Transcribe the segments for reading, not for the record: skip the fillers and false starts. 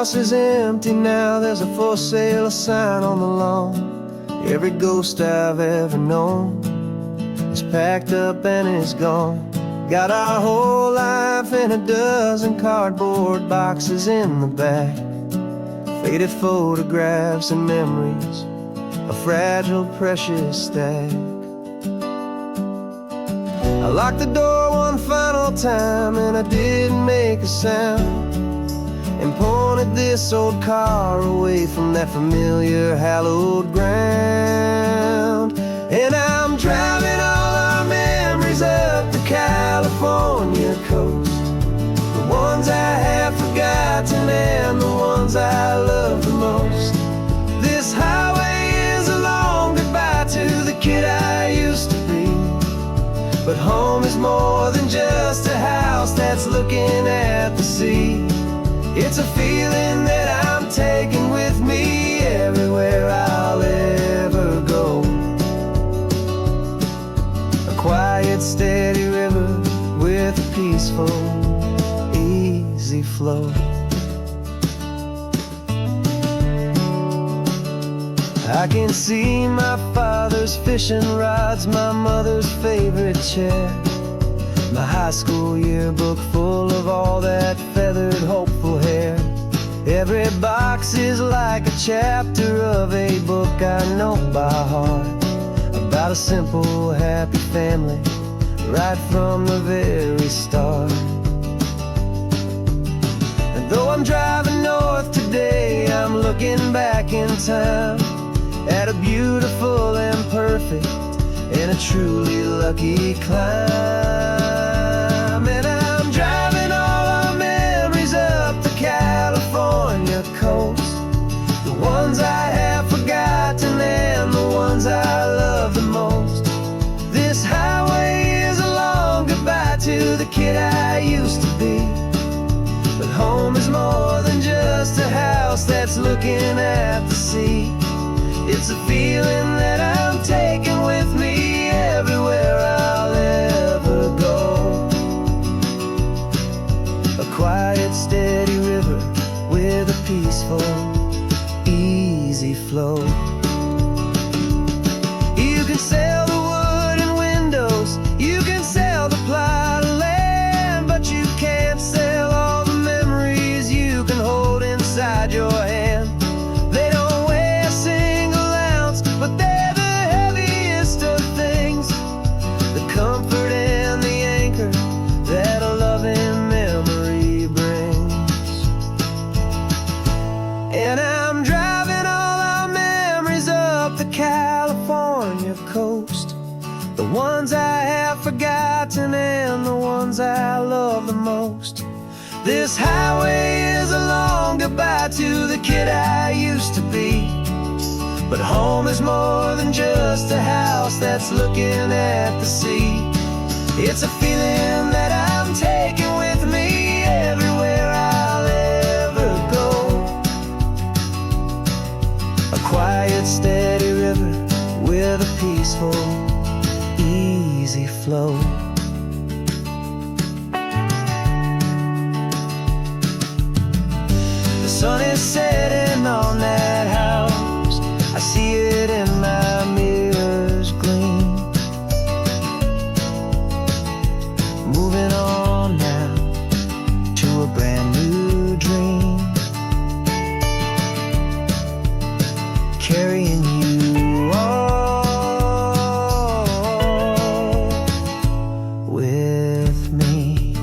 house is empty now, there's a for sale sign on the lawn. Every ghost I've ever known is packed up and is gone. Got our whole life in a dozen cardboard boxes in the back. Faded photographs and memories, a fragile, precious stack. I locked the door one final time and I didn't make a sound, and pointed this old car away from that familiar hallowed ground. And I'm driving all our memories up the California coast, the ones I have forgotten and the ones I love the most. This highway is a long goodbye to the kid I used to be, but home is more than just a house that's looking at the sea. It's a feeling that I'm taking with me everywhere I'll ever go. A quiet, steady river with a peaceful, easy flow. I can see my father's fishing rods, my mother's favorite chair, my high school yearbook full of all that feathered, hopeful hair. Every box is like a chapter of a book I know by heart, about a simple, happy family right from the very start. And though I'm driving north today, I'm looking back in time at a beautiful and perfect and a truly lucky climb. And I'm driving all our memories up the California coast, the ones I have forgotten and the ones I love the most. This highway is a long goodbye to the kid I used to be, but home is more than just a house that's looking at the sea. It's a feeling that I'm taking with me everywhere I'll ever go. A quiet, steady river with a peaceful, easy flow. You can sell the wood and windows, you can sell the plot of land, but you can't sell all the memories you can hold inside your hand. They don't weigh a single ounce, but they're the heaviest of things, the comfort and the anchor that a loving memory brings. And I'm driving all our memories up the California coast, the ones I have forgotten and the ones I love the most. This highway is a long goodbye to the kid I used to be, but home is more than just a house that's looking at the sea. It's a feeling that I'm taking with me everywhere I'll ever go. A quiet, steady river with a peaceful, easy flow. The sun is setting on that house, I see it in my mirror's gleam. Moving on now to a brand new dream, carrying you all with me.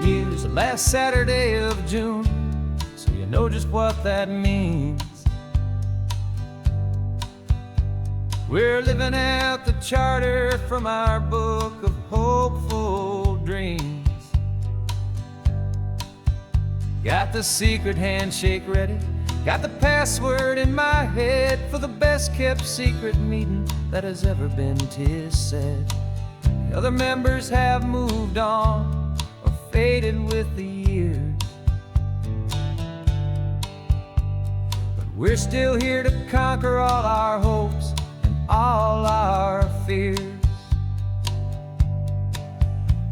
Use the last Saturday of June, so you know just what that means. We're living out the charter from our book of hopeful dreams. Got the secret handshake ready, got the password in my head for the best kept secret meeting that has ever been, 'tis said. The other members have moved on or faded with the years, but we're still here to conquer all our hopes and all our fears.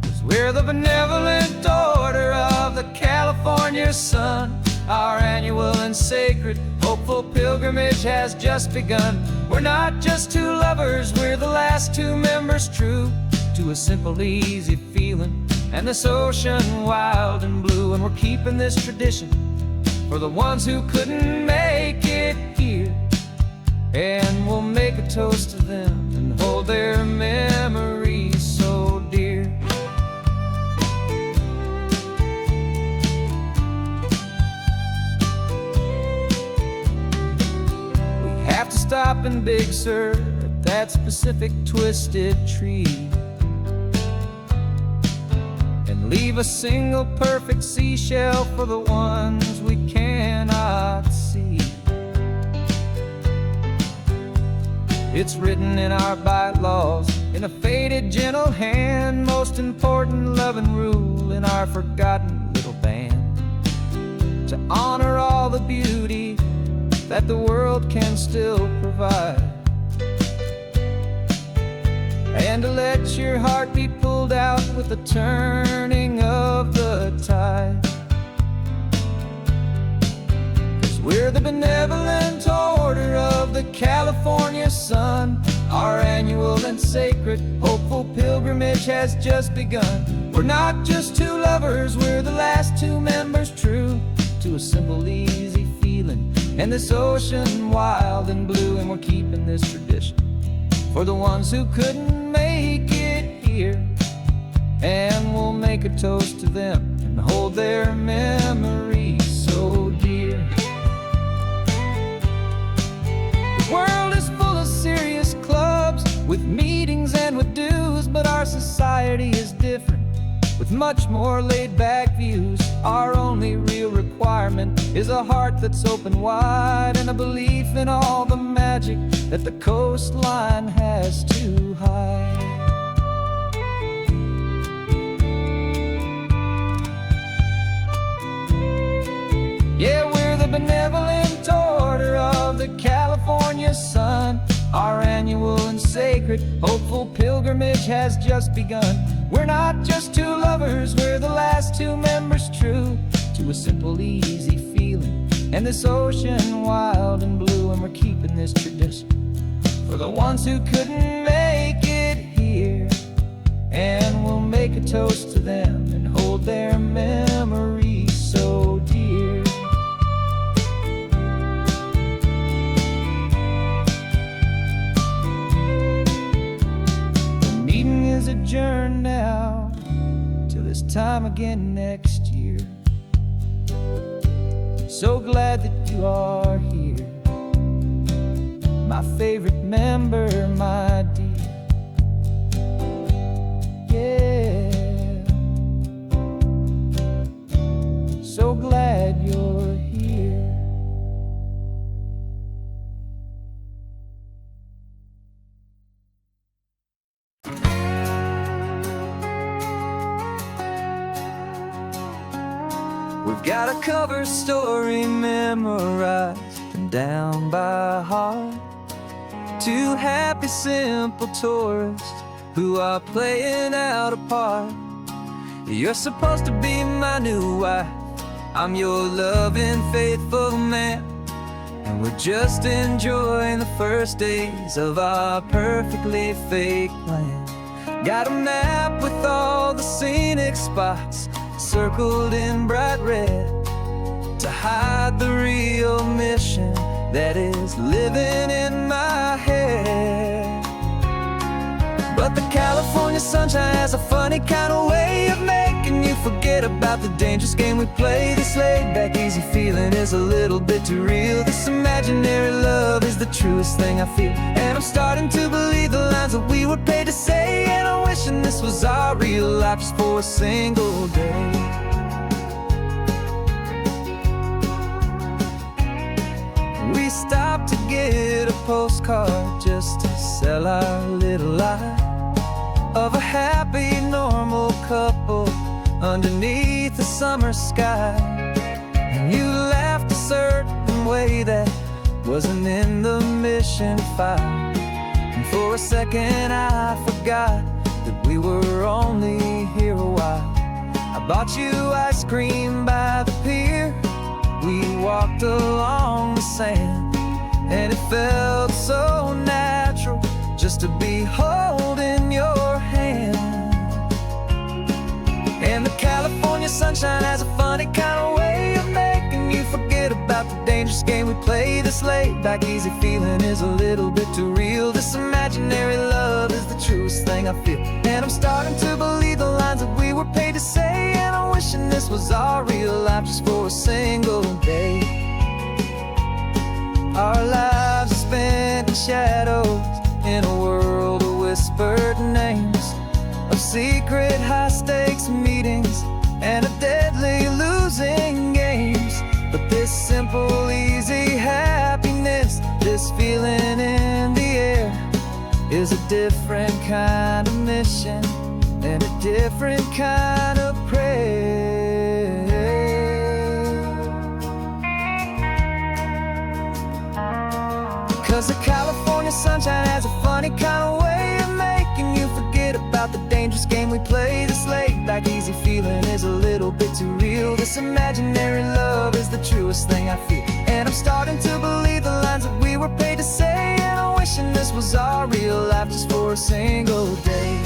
'Cause we're the benevolent order of the California sun. Our annual and sacred hopeful pilgrimage has just begun. We're not just two lovers, we're the last two members true to a simple, easy feeling and this ocean wild and blue. And we're keeping this tradition for the ones who couldn't make it here, and we'll make a toast to them and hold their memories so dear. Stop in Big Sur at that specific twisted tree and leave a single perfect seashell for the ones we cannot see. It's written in our bylaws in a faded gentle hand, most important loving rule in our forgotten little band, to honor all the beauty that the world can still provide, and to let your heart be pulled out with the turning of the tide. 'Cause we're the benevolent order of the California sun. Our annual and sacred hopeful pilgrimage has just begun. We're not just two lovers, we're the last two members true to a simple, easy feeling and this ocean wild and blue. And we're keeping this tradition for the ones who couldn't make it here, and we'll make a toast to them and hold their memories so dear. The world is full of serious clubs with meetings and with dues, but our society is different with much more laid-back views. Our only real requirement is a heart that's open wide and a belief in all the magic that the coastline has to hide. Yeah, we're the benevolent order of the California sun. Our annual and sacred hopeful pilgrimage has just begun. We're not just two lovers, we're the last two members true to a simple, easy feeling and this ocean wild and blue. And we're keeping this tradition for the ones who couldn't make it here, and we'll make a toast to them and hold their memories so dear. The meeting is adjourned now till this time again next year. So glad that you are here, my favorite member, my dear. Yeah, so glad you're here. We've got a cover story memorized and down by heart. Two happy, simple tourists who are playing out a part. You're supposed to be my new wife, I'm your loving, faithful man, and we're just enjoying the first days of our perfectly fake plan. Got a map with all the scenic spots circled in bright red to hide the real mission that is living in my head. But the California sunshine has a funny kind of way of making you forget about the dangerous game we play. This laid-back, easy feeling is a little bit too real. This imaginary love is the truest thing I feel, and I'm starting to believe the lines that we were paid to say. And I'm wishing this was our real life just for a single day. We stopped to get a postcard just to sell our little lie of a happy, normal couple underneath the summer sky. And you laughed a certain way that wasn't in the mission file. And for a second I forgot that we were only here a while. I bought you ice cream by the pier. We walked along the sand, and it felt so natural just to be holding your hand. And the California sunshine has a funny kind of way of making you forget about the dangerous game we play this late. Like easy feeling is a little bit too real. This imaginary love is the truest thing I feel. And I'm starting to believe the lines that we were paid to say. And I'm wishing this was our real life just for a single day. Our lives are spent in shadows, in a world of whispered names, of secret high-stakes meetings and of deadly losing games. But this simple, easy happiness, this feeling in the air, is a different kind of mission and a different kind of prayer. 'Cause the California sunshine has a funny kind of way of making you forget about the dangerous game we play this late. Like easy feeling is a little bit too real. This imaginary love is the truest thing I feel. And I'm starting to believe the lines that we were paid to say. And I'm wishing this was our real life just for a single day.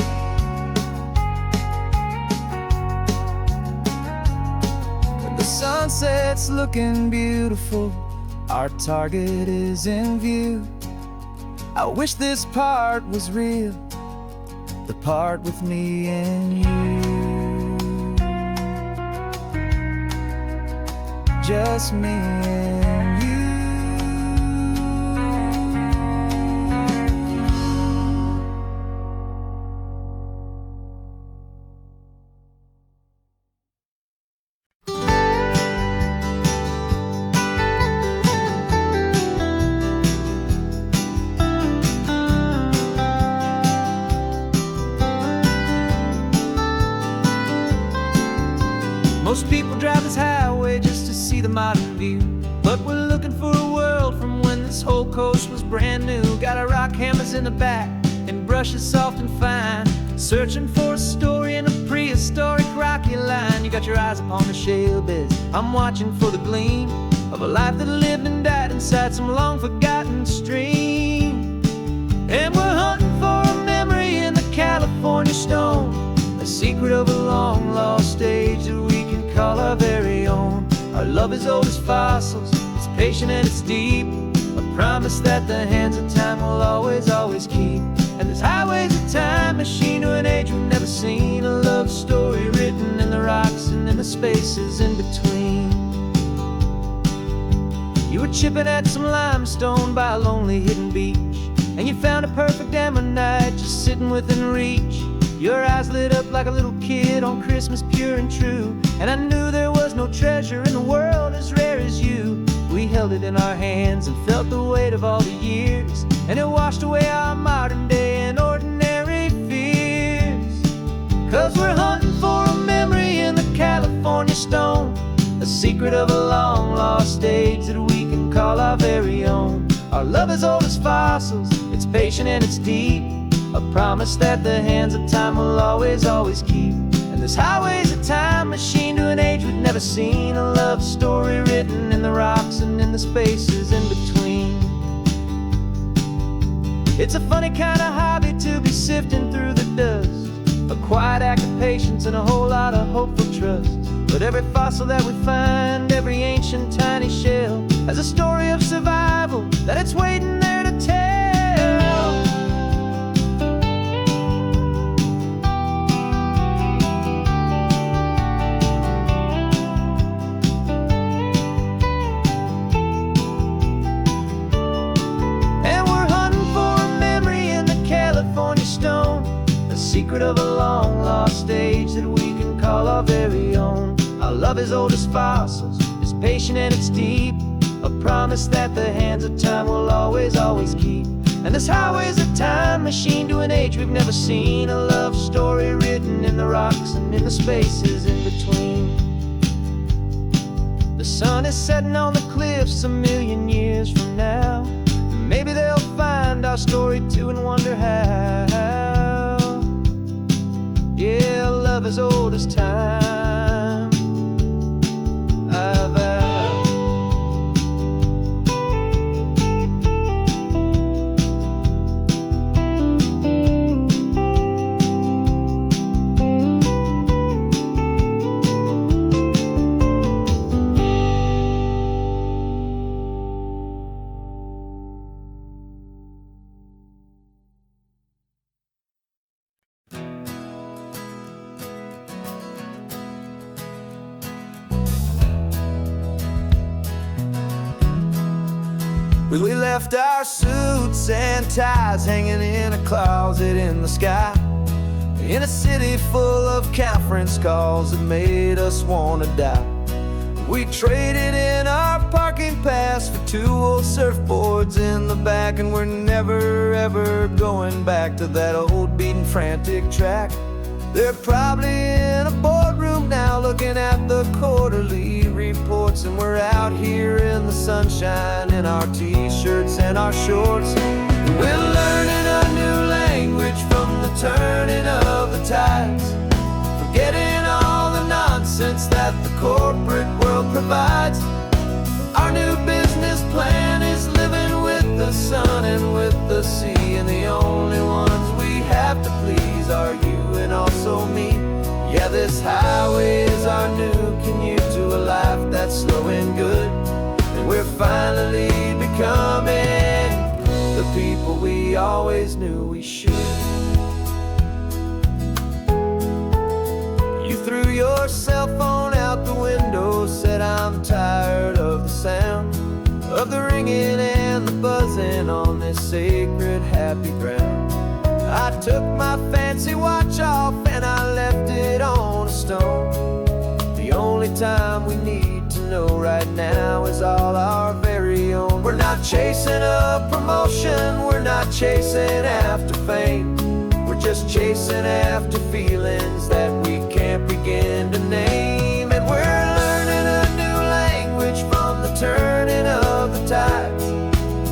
When the sunset's looking beautiful, our target is in view. I wish this part was real, the part with me and you. Just me and you. Most people drive this highway just to see the modern view, but we're looking for a world from when this whole coast was brand new. Got our rock hammers in the back and brushes soft and fine, searching for a story in a prehistoric rocky line. You got your eyes upon the shale beds, I'm watching for the gleam of a life that lived and died inside some long forgotten stream. And we're hunting for a memory in the California stone, a secret of a long lost age that we can call our very own. Our love is old as fossils, it's patient and it's deep, a promise that the hands of time will always, always keep. And this highway's a time machine to an age we've never seen, a love story written in the rocks and in the spaces in between. You were chipping at some limestone by a lonely hidden beach, and you found a perfect ammonite just sitting within reach. Your eyes lit up like a little kid on Christmas, pure and true. And I knew there was no treasure in the world as rare as you. We held it in our hands and felt the weight of all the years, and it washed away our modern day and ordinary fears. 'Cause we're hunting for a memory in the California stone, a secret of a long lost age that we can call our very own. Our love is old as fossils, it's patient and it's deep, a promise that the hands of time will always, always keep. And this highway's a time machine to an age we've never seen, a love story written in the rocks and in the spaces in between. It's a funny kind of hobby to be sifting through the dust, a quiet act of patience and a whole lot of hopeful trust. But every fossil that we find, every ancient tiny shell, has a story of survival that it's waiting there to tell. Secret of a long lost age that we can call our very own. Our love is old as fossils, it's patient and it's deep, a promise that the hands of time will always, always keep. And this highway's a time machine to an age we've never seen. A love story written in the rocks and in the spaces in between. The sun is setting on the cliffs a million years from now. Maybe they'll find our story too and wonder how. Yeah, love as old as time, I vow. We left our suits and ties hanging in a closet in the sky, in a city full of conference calls that made us wanna die. We traded in our parking pass for 2 old surfboards in the back, and we're never ever going back to that old beaten frantic track. They're probably in a boardroom now looking at the quarterly reports, and we're out here in the sunshine in our t-shirts and our shorts. We're learning a new language from the turning of the tides, forgetting all the nonsense that the corporate world provides. Our new business plan is living with the sun and with the sea, and the only ones we have to please are you and also me. Yeah, this highway is our new commute to a life that's slow and good, and we're finally becoming the people we always knew we should. You threw your cell phone out the window, said I'm tired of the sound of the ringing and the buzzing on this sacred happy ground. I took my fancy watch off and I left it on a stone. The only time we need to know right now is all our very own. We're not chasing a promotion, we're not chasing after fame. We're just chasing after feelings that we can't begin to name. And we're learning a new language from the turning of the tides,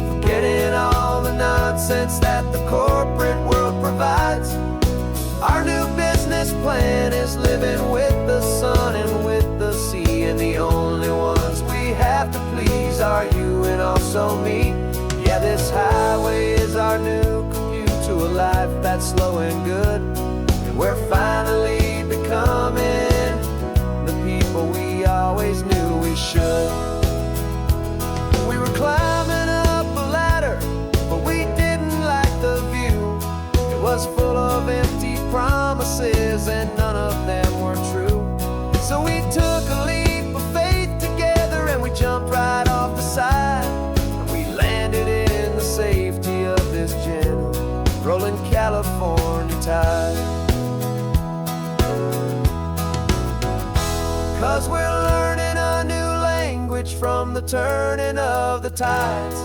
forgetting all the nonsense that the corporate world provides. Our new business plan is living with the sun and with the sea, and the only ones we have to please are you and also me. Yeah, this highway is our new commute to a life that's slow and good, and we're finally becoming the people we always knew we should. We were climbing up a ladder, but we didn't like the view. It was full of empty promises and none of them were true. So we took a leap of faith together and we jumped right off the side, and we landed in the safety of this gentle rolling California tide. 'Cause we're learning a new language from the turning of the tides,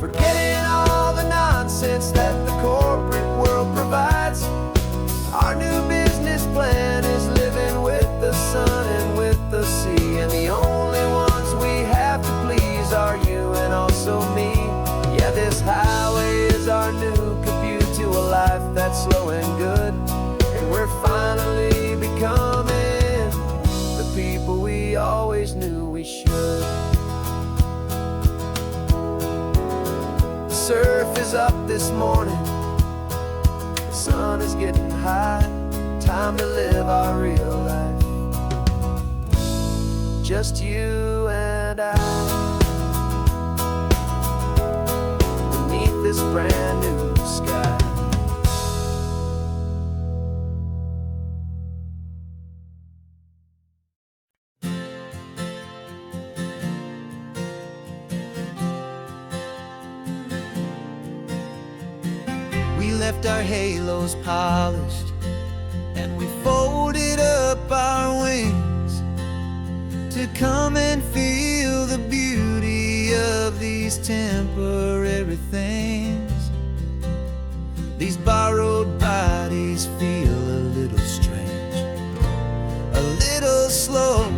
forgetting all the nonsense that the corporate world provides. Our new business plan is living with the sun and with the sea, and the only ones we have to please are you and also me. Yeah, this highway is our new commute to a life that's slow and good, and we're finally becoming the people we always knew we should. The surf is up this morning, the sun is getting high, time to live our real life, just you and I, beneath this brand new sky. We left our halos polished and we folded up our wings to come and feel the beauty of these temporary things. These borrowed bodies feel a little strange, a little slow,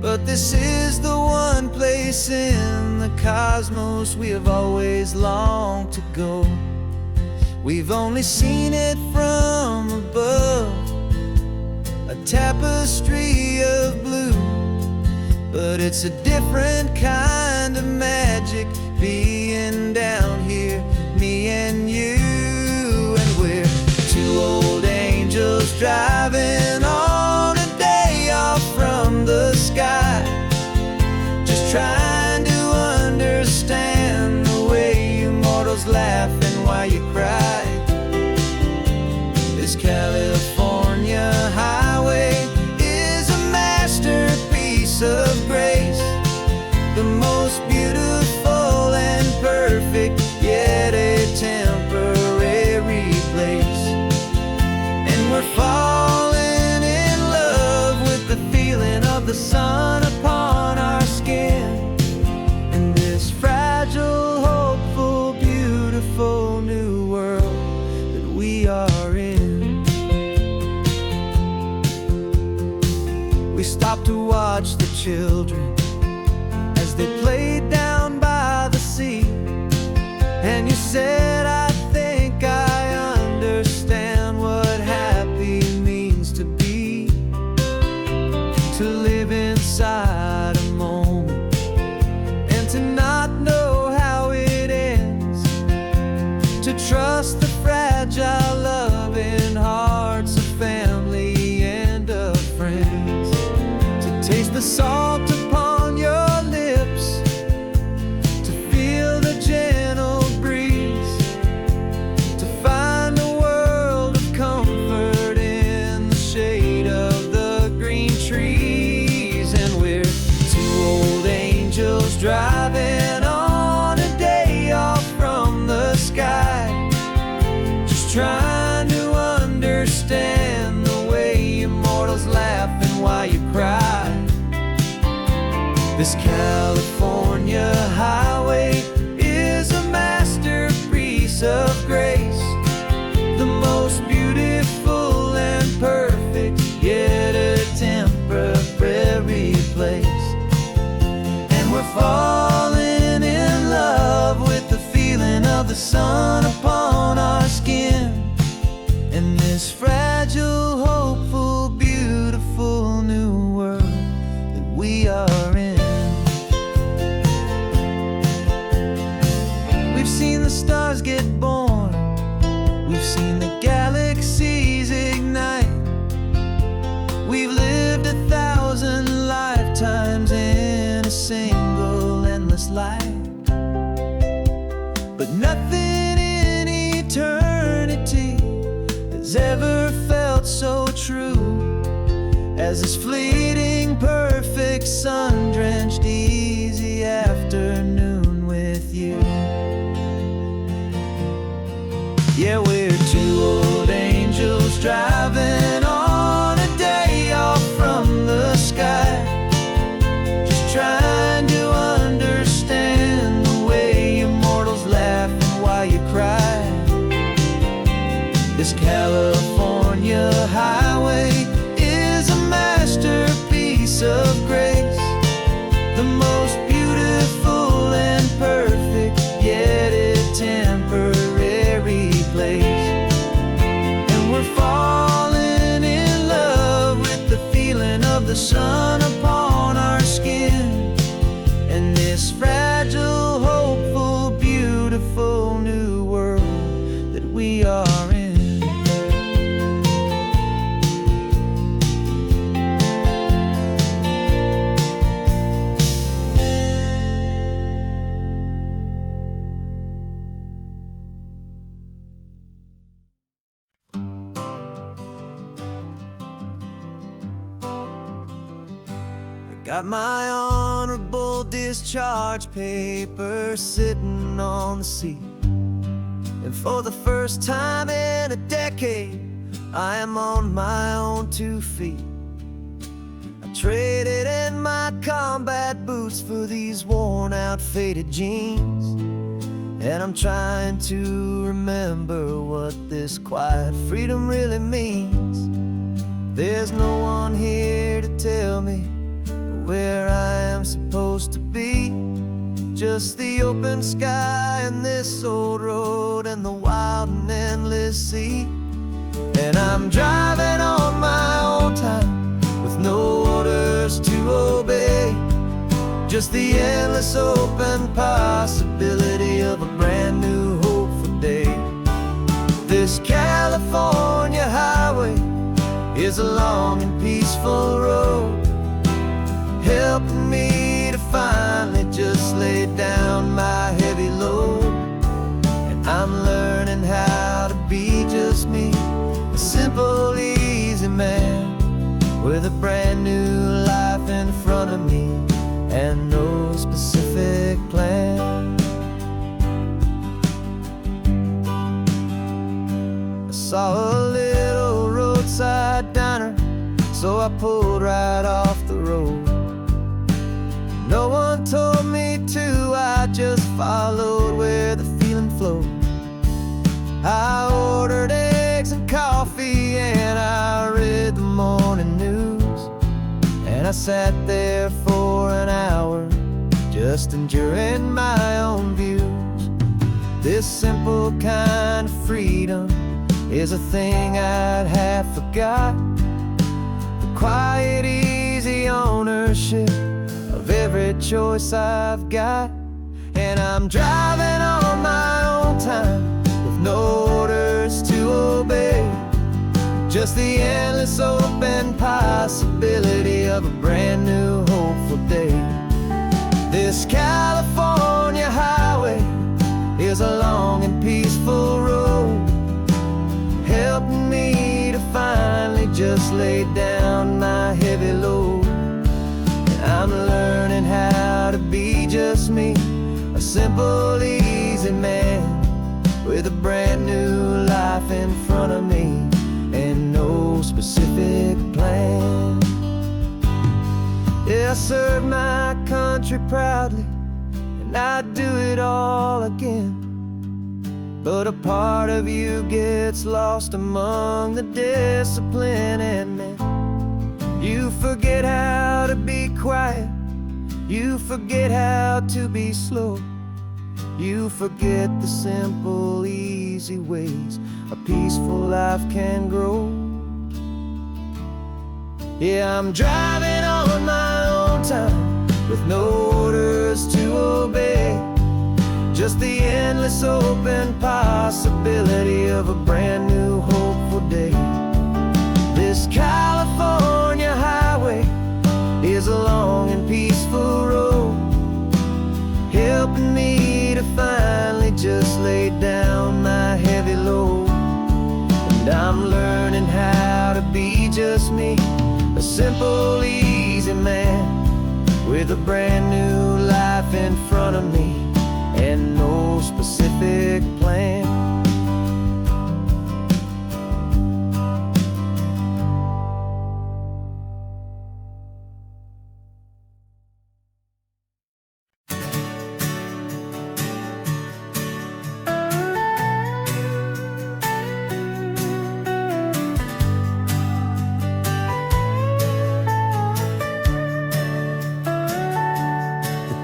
but this is the one place in the cosmos we have always longed to go. We've only seen it from above, a tapestry of blue, but it's a different kind of magic being down here, me and you. And we're two old angels driving on a day off from the sky, just trying to understand the way you mortals laugh and why you cry. This California highway is a masterpiece of grace, the most beautiful and perfect, yet a temporary place. And we're falling in love with the feeling of the sun upon our skin, in this fragile, hopeful, beautiful new world that we are in. We stopped to watch the children as they played down by the sea, and you said, I think I understand what happy means to be, to live inside a moment and to not know how it ends, to trust the fragile loving hearts of family and of friends, to taste the salt upon your lips, to feel the gentle breeze, to find a world of comfort in the shade of the green trees. And we're two old angels driving on a day off from the sky, just trying to understand the way you mortals laugh and why you cry. This California highway is a masterpiece of grace, the most beautiful and perfect, yet a temporary place. And we're falling in love with the feeling of the sun upon our skin, in this fragile, hopeful, beautiful new world that we are in. We've seen the stars get born, we've seen the galaxies ignite, we've lived 1,000 lifetimes in a single endless life, but nothing in eternity has ever felt so true as this fleeting, perfect, sun-drenched, easy afternoon with you. Yeah, we're two old angels driving on a day off from the sky, just trying to understand the way you mortals laugh and why you cry. This California highway is a masterpiece of grace, the most beautiful and perfect, yet a temporary place. And we're falling in love with the feeling of the sun upon our skin, and this fragile, hopeful, beautiful new world that we are in. Got my honorable discharge paper sitting on the seat, and for the first time in a decade, I am on my own 2 feet. I traded in my combat boots for these worn out, faded jeans, And I'm trying to remember what this quiet freedom really means. There's no one here to tell me where I am supposed to be. Just the open sky and this old road and the wild and endless sea. And I'm driving on my own time with no orders to obey. Just the endless open possibility of a brand new hopeful day. This California highway is a long and peaceful road, helping me to finally just lay down my heavy load. And I'm learning how to be just me, a simple, easy man with a brand new life in front of me and no specific plan. I saw a little roadside diner, so I pulled right off the road. No one told me to, I just followed where the feeling flowed. I ordered eggs and coffee and I read the morning news. And I sat there for an hour, just enduring my own views. This simple kind of freedom is a thing I'd have forgot. The quiet, easy ownership of every choice I've got. And I'm driving on my own time with no orders to obey. Just the endless open possibility of a brand new hopeful day. This California highway is a long and peaceful road, helping me to finally just lay down my heavy load. And I'm learning how to be just me, a simple, easy man with a brand new life in front of me and no specific plan. Yeah, I served my country proudly, and I'd do it all again. But a part of you gets lost among the discipline and men. You forget how to be quiet, you forget how to be slow. You forget the simple, easy ways a peaceful life can grow. Yeah, I'm driving on my own time with no orders to obey. Just the endless open possibility of a brand new hopeful day. This California highway is a long and peaceful road, helping me to finally just lay down my heavy load. And I'm learning how to be just me, a simple, easy man with a brand new life in front of me and no specific plan.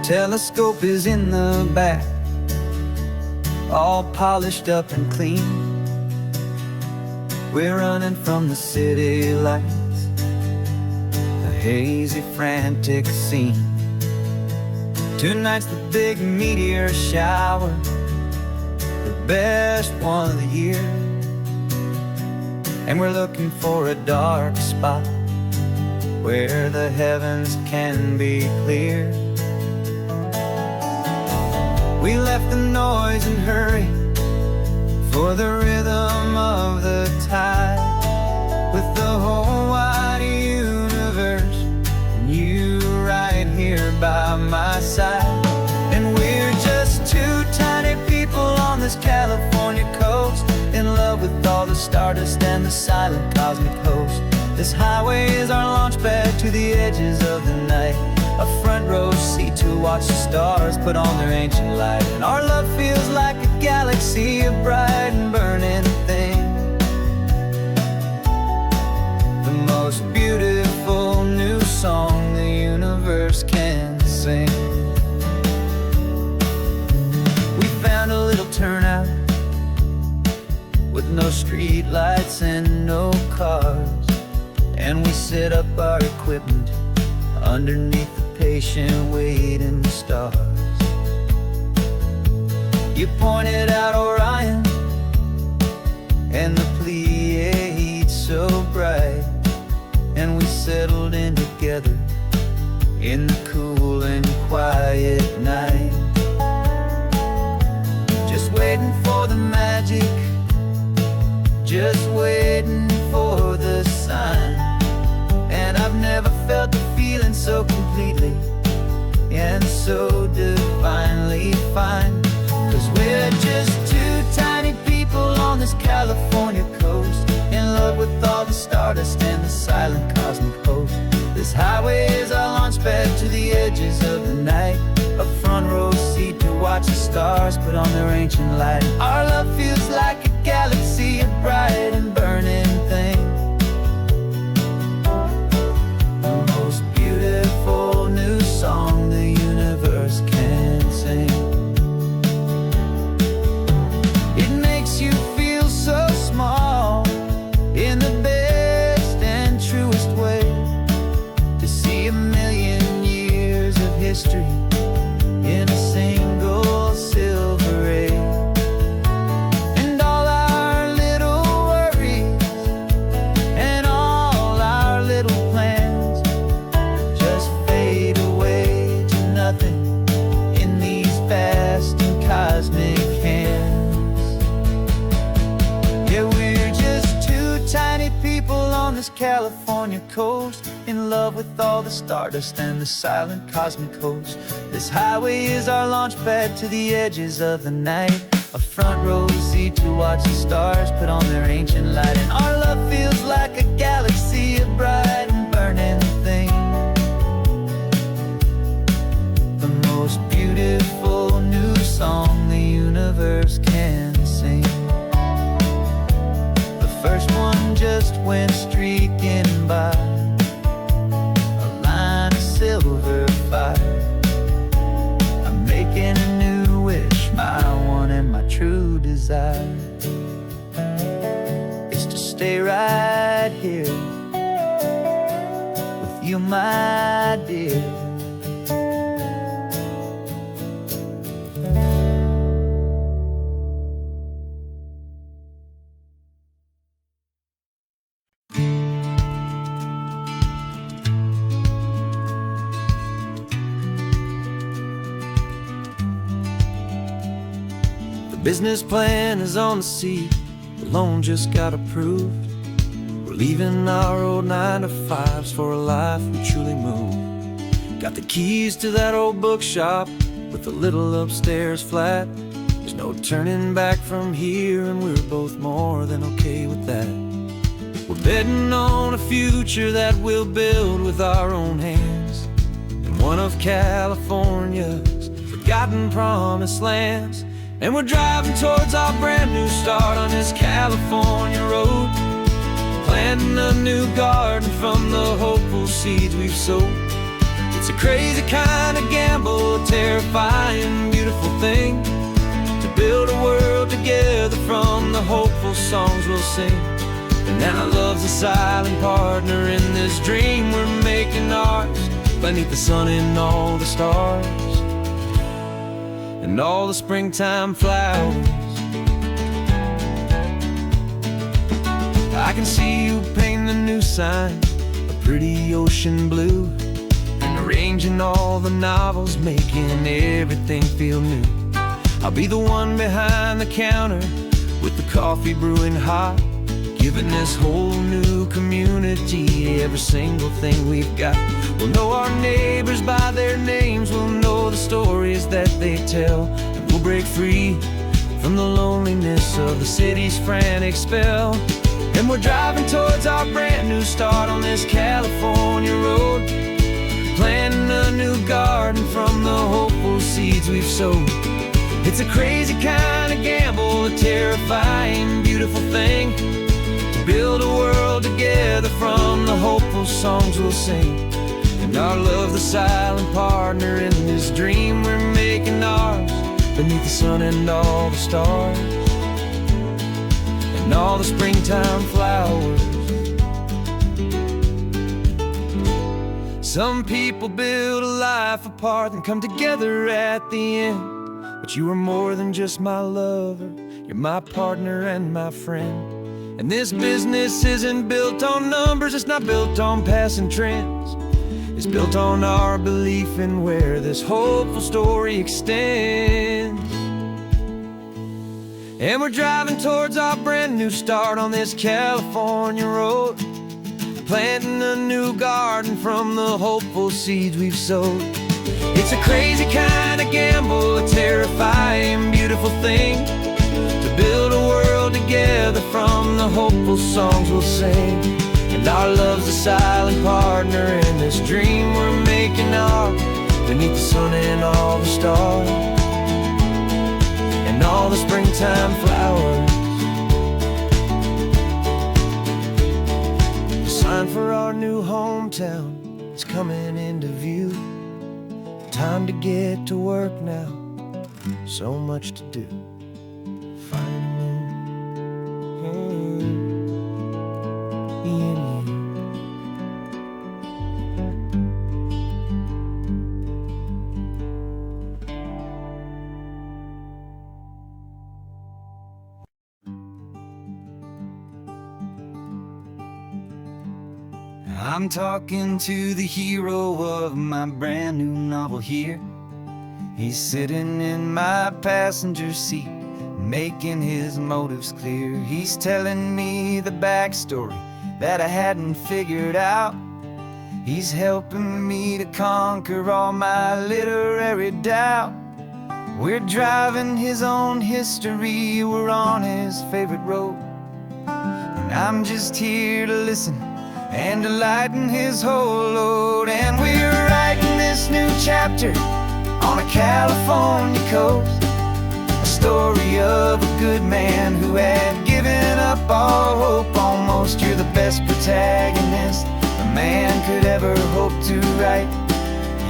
Telescope is in the back, all polished up and clean. We're running from the city lights, a hazy, frantic scene. Tonight's the big meteor shower, the best one of the year. And we're looking for a dark spot where the heavens can be clear. We left the noise and hurry for the rhythm of the tide, with the whole wide universe and you right here by my side. And we're just two tiny people on this California coast, in love with all the stardust and the silent cosmic host. This highway is our launch pad to the edges of the night, a front row seat to watch the stars put on their ancient light. And our love feels like a galaxy, a bright and burning thing, the most beautiful new song the universe can sing. We found a little turnout with no street lights and no cars, and we set up our equipment underneath the patient waiting stars. You pointed out Orion and the Pleiades so bright, and we settled in together in the cool and quiet night, just waiting for the magic, just waiting for the sign. And I've never felt the feeling so completely and so divinely fine. 'Cause we're just two tiny people on this California coast, in love with all the stardust and the silent cosmic host. This highway is our launch pad to the edges of the night, a front row seat to watch the stars put on their ancient light. Our love feels like a galaxy, a bright and burning thing, the most beautiful new song the universe can sing. It makes you feel so small in the best and truest way, to see a million years of history in a single silver ray. And all our little worries and all our little plans just fade away to nothing in these vast and cosmic hands. Yeah, we're just two tiny people on this California coast, in love with all the stardust and the silent cosmic host. This highway is our launch pad to the edges of the night, a front row seat to watch the stars put on their ancient light. And our love feels like a galaxy, a bright and burning thing, the most beautiful new song the universe can sing. The first one just went streaking by, a line of silver fire. I'm making a new wish, my one and my true desire is to stay right here with you, my dear. Business plan is on the seat, the loan just got approved. We're leaving our old 9-to-5s for a life we truly move. Got the keys to that old bookshop with the little upstairs flat. There's no turning back from here, and we're both more than okay with that. We're betting on a future that we'll build with our own hands, in one of California's forgotten promised lands. And we're driving towards our brand new start on this California road, planting a new garden from the hopeful seeds we've sowed. It's a crazy kind of gamble, a terrifying, beautiful thing, to build a world together from the hopeful songs we'll sing. And now love's a silent partner in this dream we're making ours, beneath the sun and all the stars and all the springtime flowers. I can see you painting a new sign, a pretty ocean blue, and arranging all the novels, making everything feel new. I'll be the one behind the counter with the coffee brewing hot, giving this whole new community every single thing we've got. We'll know our neighbors by their names, we'll know the stories that they tell, and we'll break free from the loneliness of the city's frantic spell. And we're driving towards our brand new start on this California road, planting a new garden from the hopeful seeds we've sowed. It's a crazy kind of gamble, a terrifying, beautiful thing, to build a world together from the hopeful songs we'll sing. And our love's the silent partner in this dream we're making ours, beneath the sun and all the stars, and all the springtime flowers. Some people build a life apart and come together at the end, but you are more than just my lover, you're my partner and my friend. And this business isn't built on numbers, it's not built on passing trends. It's built on our belief in where this hopeful story extends. And we're driving towards our brand new start on this California road, planting a new garden from the hopeful seeds we've sowed. It's a crazy kind of gamble, a terrifying, beautiful thing, to build a world together from the hopeful songs we'll sing. And our love's a silent partner in this dream we're making ours, beneath the sun and all the stars, and all the springtime flowers. The sign for our new hometown is coming into view. Time to get to work now, so much to do. Finding in you. I'm talking to the hero of my brand new novel here. He's sitting in my passenger seat, making his motives clear. He's telling me the backstory that I hadn't figured out. He's helping me to conquer all my literary doubt. We're driving his own history, we're on his favorite road, and I'm just here to listen and to lighten his whole load. And we're writing this new chapter on a California coast, a story of a good man who had given up all hope almost. You're the best protagonist a man could ever hope to write.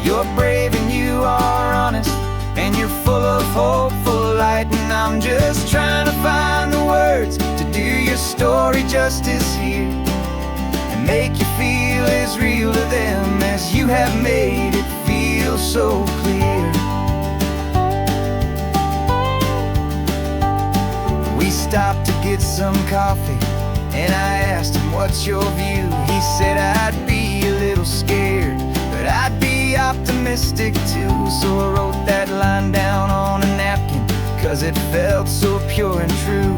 You're brave and you are honest, and you're full of hopeful light. And I'm just trying to find the words to do your story justice here, make you feel as real to them as you have made it feel so clear. We stopped to get some coffee, and I asked him, what's your view? He said, I'd be a little scared, but I'd be optimistic too. So I wrote that line down on a napkin, 'cause it felt so pure and true.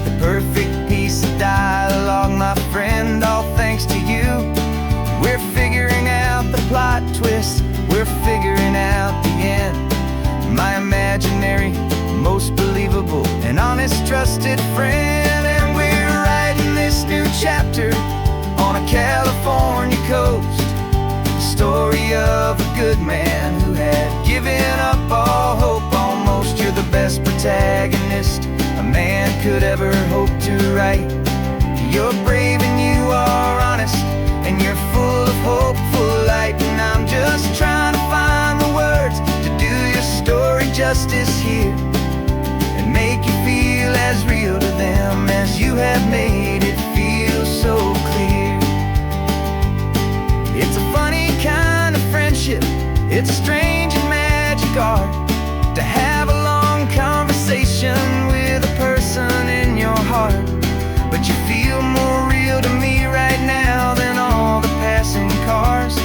The perfect piece of dialogue, my friend, all thanks to you. We're figuring out the plot twist, we're figuring out the end. My imaginary, most believable and honest trusted friend. And we're writing this new chapter on a California coast, the story of a good man who had given up all hope almost. You're the best protagonist a man could ever hope to write. You're brave and you are honest, and you're full of hopeful light. And I'm just trying to find the words to do your story justice here, and make you feel as real to them as you have made it feel so clear. It's a funny kind of friendship, it's strange and magic art, to have a long conversation with a person in your heart. But you feel more real to me right now than all the passing cars,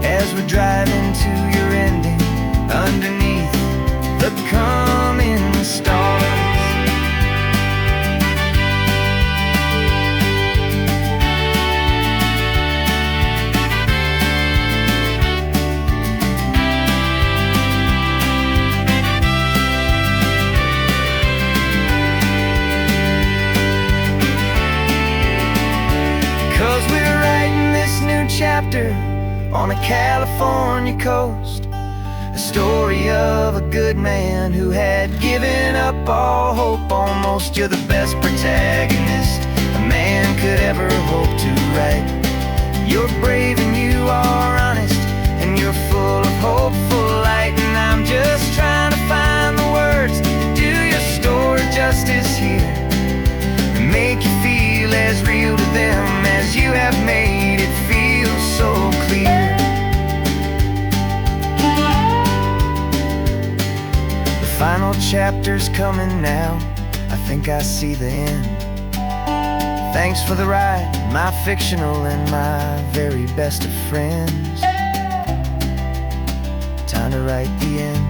as we're driving to your ending underneath the coming stars. Chapter on a California coast. A story of a good man who had given up all hope almost. You're the best protagonist a man could ever hope to write. You're brave and you are honest, and you're full of hopeful light. And I'm just trying to find the words to do your story justice here, and make you feel as real to them as you have made it feel so clear. The final chapter's coming now, I think I see the end. Thanks for the ride, my fictional and my very best of friends. Time to write the end.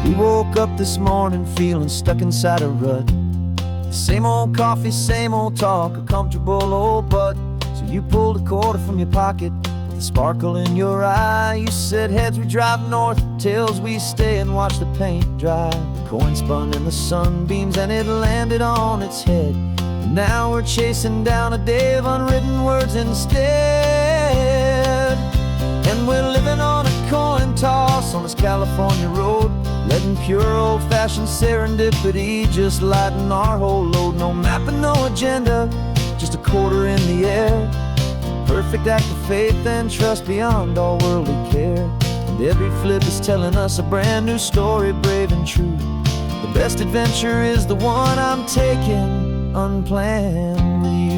We woke up this morning feeling stuck inside a rut. Same old coffee, same old talk, a comfortable old butt. So you pulled a quarter from your pocket with a sparkle in your eye. You said heads we drive north, tails we stay and watch the paint dry. The coin spun in the sunbeams and it landed on its head. And now we're chasing down a day of unwritten words instead. And we're living on a coin toss on this California road, letting pure old-fashioned serendipity just lighten our whole load. No map and no agenda, just a quarter in the air. Perfect act of faith and trust beyond all worldly care. And every flip is telling us a brand new story, brave and true. The best adventure is the one I'm taking unplanned with you.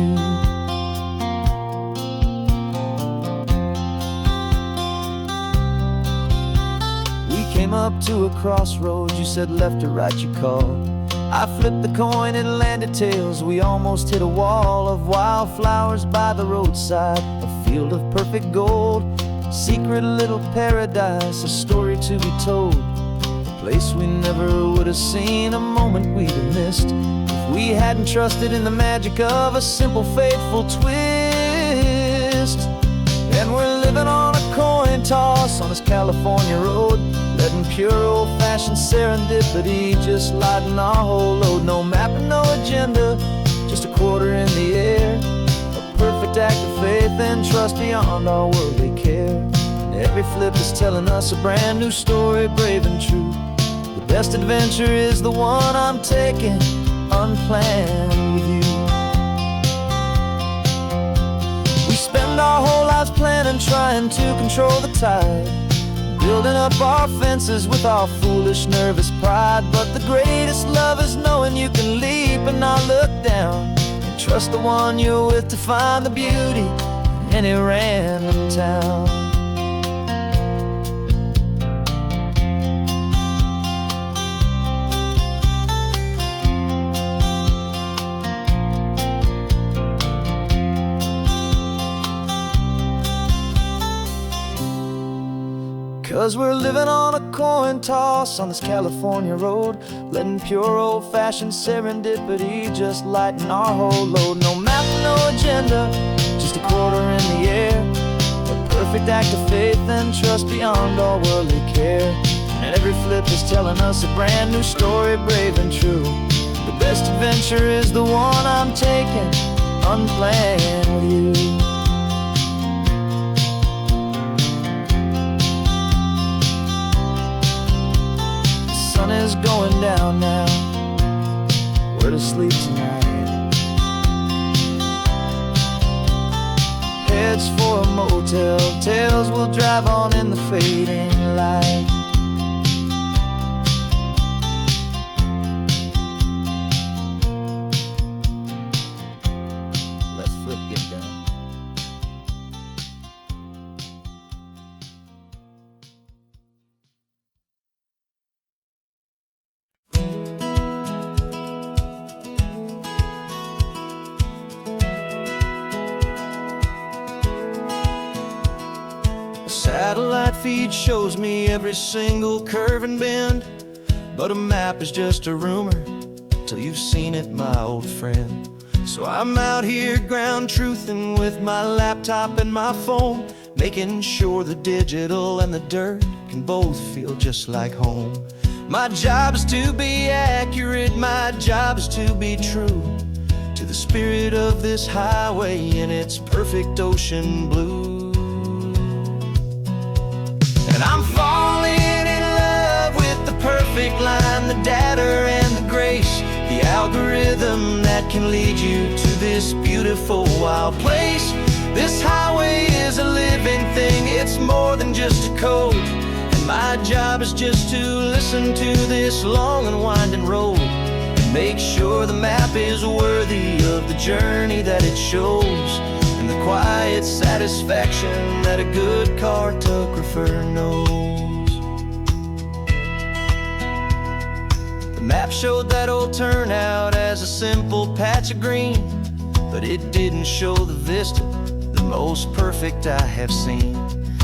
Came up to a crossroads, you said left or right you called. I flipped the coin, it landed tails. We almost hit a wall of wildflowers by the roadside, a field of perfect gold, secret little paradise, a story to be told. A place we never would have seen, a moment we'd have missed if we hadn't trusted in the magic of a simple faithful twist. And we're living on a coin toss on this California road, letting pure old-fashioned serendipity just lighten our whole load. No map and no agenda, just a quarter in the air. A perfect act of faith and trust beyond all worldly care. And every flip is telling us a brand new story, brave and true. The best adventure is the one I'm taking unplanned with you. We spend our whole lives planning, trying to control the tide, building up our fences with our foolish, nervous pride. But the greatest love is knowing you can leap and not look down, and trust the one you're with to find the beauty in any random town. 'Cause we're living on a coin toss on this California road, letting pure old-fashioned serendipity just lighten our whole load. No map, no agenda, just a quarter in the air. A perfect act of faith and trust beyond all worldly care. And every flip is telling us a brand new story, brave and true. The best adventure is the one I'm taking unplanned with you. The sun is going down now, we're to sleep tonight. Heads for a motel, tails will drive on in the fading light. Let's flip get down. Satellite feed shows me every single curve and bend, but a map is just a rumor, till you've seen it, my old friend. So I'm out here ground truthing with my laptop and my phone, making sure the digital and the dirt can both feel just like home. My job is to be accurate, my job is to be true to the spirit of this highway in its perfect ocean blue. And I'm falling in love with the perfect line, the data and the grace, the algorithm that can lead you to this beautiful wild place. This highway is a living thing, it's more than just a code. And my job is just to listen to this long and winding road and make sure the map is worthy of the journey that it shows, and the quiet satisfaction that a good cartographer knows. The map showed that old turnout as a simple patch of green, but it didn't show the vista, the most perfect I have seen.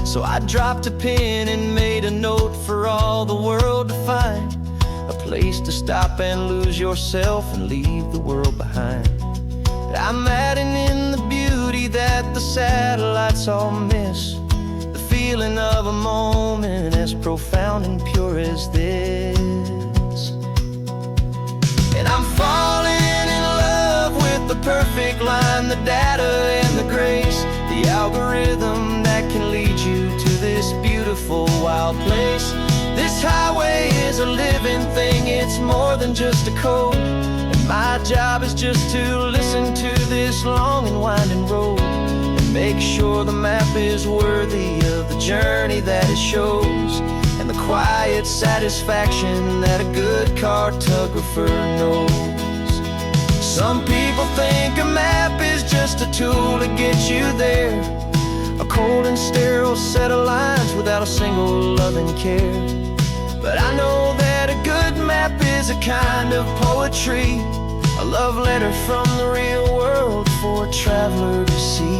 So I dropped a pin and made a note for all the world to find, a place to stop and lose yourself and leave the world behind. I'm adding in the beauty that the satellites all miss, the feeling of a moment as profound and pure as this. And I'm falling in love with the perfect line, the data and the grace, the algorithm that can lead you to this beautiful wild place. This highway is a living thing, it's more than just a code. And my job is just to listen to this long and winding road and make sure the map is worthy of the journey that it shows, and the quiet satisfaction that a good cartographer knows. Some people think a map is just a tool to get you there, a cold and sterile set of lines without a single loving care. But I know that a good map is a kind of poetry, a love letter from the real world for a traveler to see.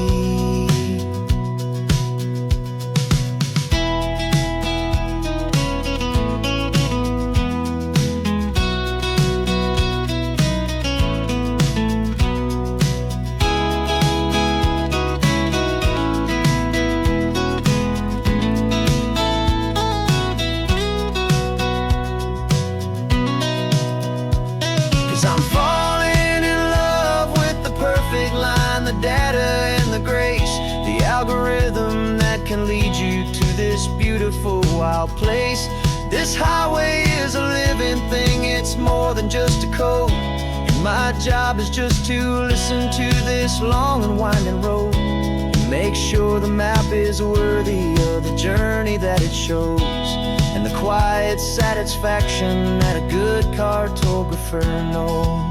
I'm falling in love with the perfect line, the data and the grace, the algorithm that can lead you to this beautiful wild place. This highway is a living thing, it's more than just a code. And my job is just to listen to this long and winding road and make sure the map is worthy of the journey that it shows, and the quiet satisfaction that a good cartographer knows.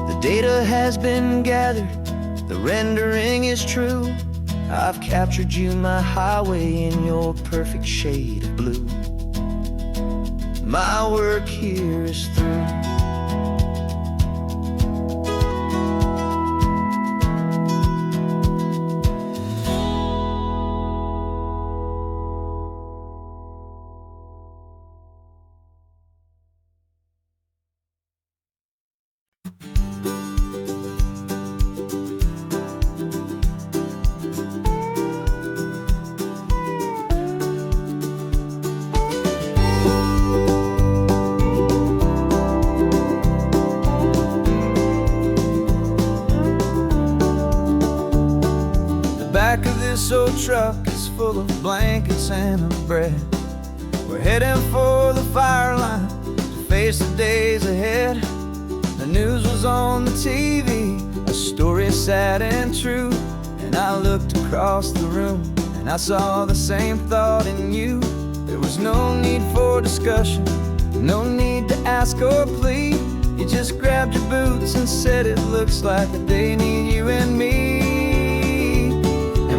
The data has been gathered, the rendering is true. I've captured you, my highway, in your perfect shade of blue. My work here is through. Back of this old truck is full of blankets and a bread. We're heading for the fire line to face the days ahead. The news was on the TV, a story sad and true. And I looked across the room and I saw the same thought in you. There was no need for discussion, no need to ask or plead. You just grabbed your boots and said it looks like the day need you and me.